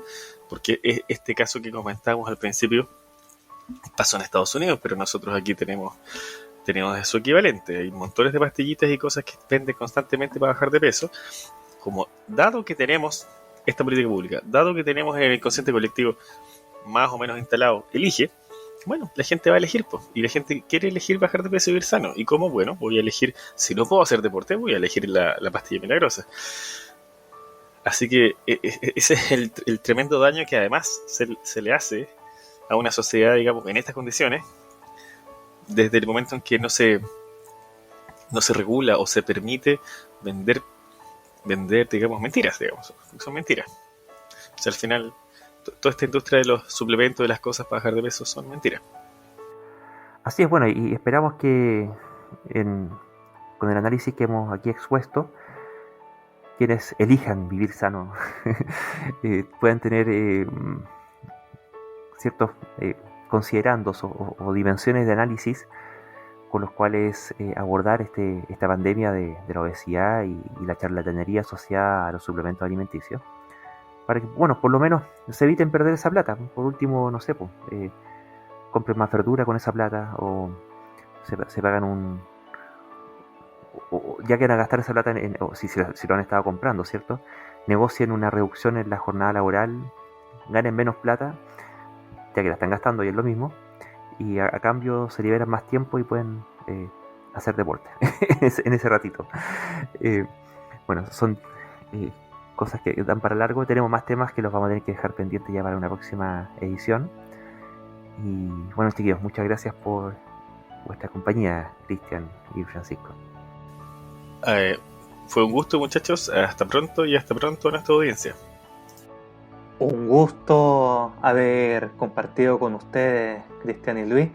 porque este caso que comentábamos al principio pasó en Estados Unidos, pero nosotros aquí tenemos su equivalente. Hay montones de pastillitas y cosas que venden constantemente para bajar de peso. Como dado que tenemos esta política pública, dado que tenemos el inconsciente colectivo más o menos instalado, elige, bueno, la gente va a elegir, pues, y la gente quiere elegir bajar de peso y vivir sano. ¿Y cómo? Bueno, voy a elegir, si no puedo hacer deporte, voy a elegir la pastilla milagrosa. Así que ese es el tremendo daño que además se le hace a una sociedad, digamos, en estas condiciones, desde el momento en que no se regula o se permite vender, digamos, mentiras, digamos, son mentiras. O sea, al final, toda esta industria de los suplementos, de las cosas para bajar de peso, son mentiras. Así es, bueno, y esperamos que con el análisis que hemos aquí expuesto, quienes elijan vivir sano puedan tener ciertos considerandos o dimensiones de análisis con los cuales abordar esta pandemia de la obesidad y la charlatanería asociada a los suplementos alimenticios, para que, bueno, por lo menos se eviten perder esa plata. Por último, no sé, compren más verdura con esa plata, o se pagan ya que van a gastar esa plata o si lo han estado comprando, ¿cierto? Negocien una reducción en la jornada laboral, ganen menos plata, ya que la están gastando y es lo mismo, y a cambio se liberan más tiempo y pueden hacer deporte en ese ratito. Bueno, son cosas que dan para largo. Tenemos más temas que los vamos a tener que dejar pendientes ya para una próxima edición. Y bueno, chiquillos, muchas gracias por vuestra compañía, Cristian y Francisco. Fue un gusto, muchachos. Hasta pronto, y hasta pronto a nuestra audiencia. Un gusto haber compartido con ustedes, Cristian y Luis.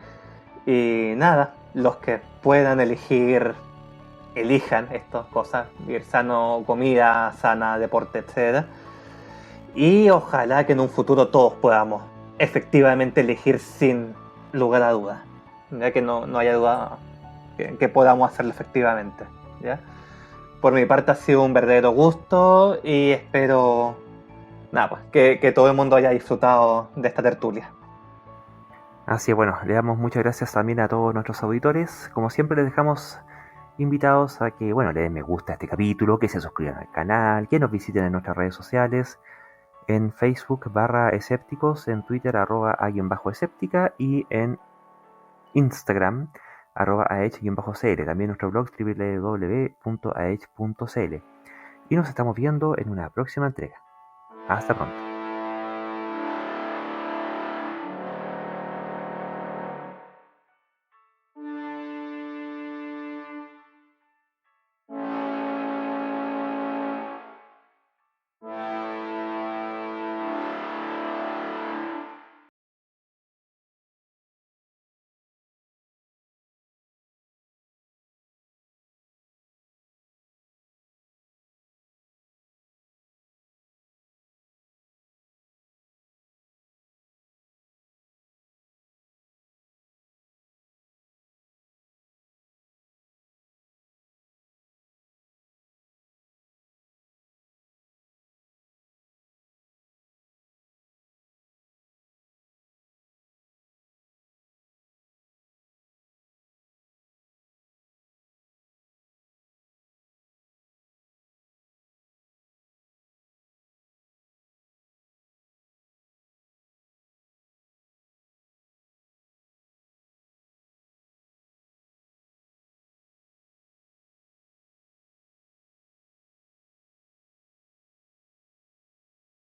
Y nada, los que puedan elijan estas cosas: vivir sano, comida sana, deporte, etc. Y ojalá que en un futuro todos podamos efectivamente elegir sin lugar a dudas, ya que no haya duda que podamos hacerlo efectivamente, ¿ya? Por mi parte ha sido un verdadero gusto y espero pues, que todo el mundo haya disfrutado de esta tertulia. Así es, bueno, le damos muchas gracias también a todos nuestros auditores. Como siempre, les dejamos invitados a que, bueno, le den me gusta a este capítulo, que se suscriban al canal, que nos visiten en nuestras redes sociales, en Facebook /escépticos, en Twitter @a_escéptica y en Instagram @aech_cl, también nuestro blog www.aech.cl. Y nos estamos viendo en una próxima entrega. Hasta pronto.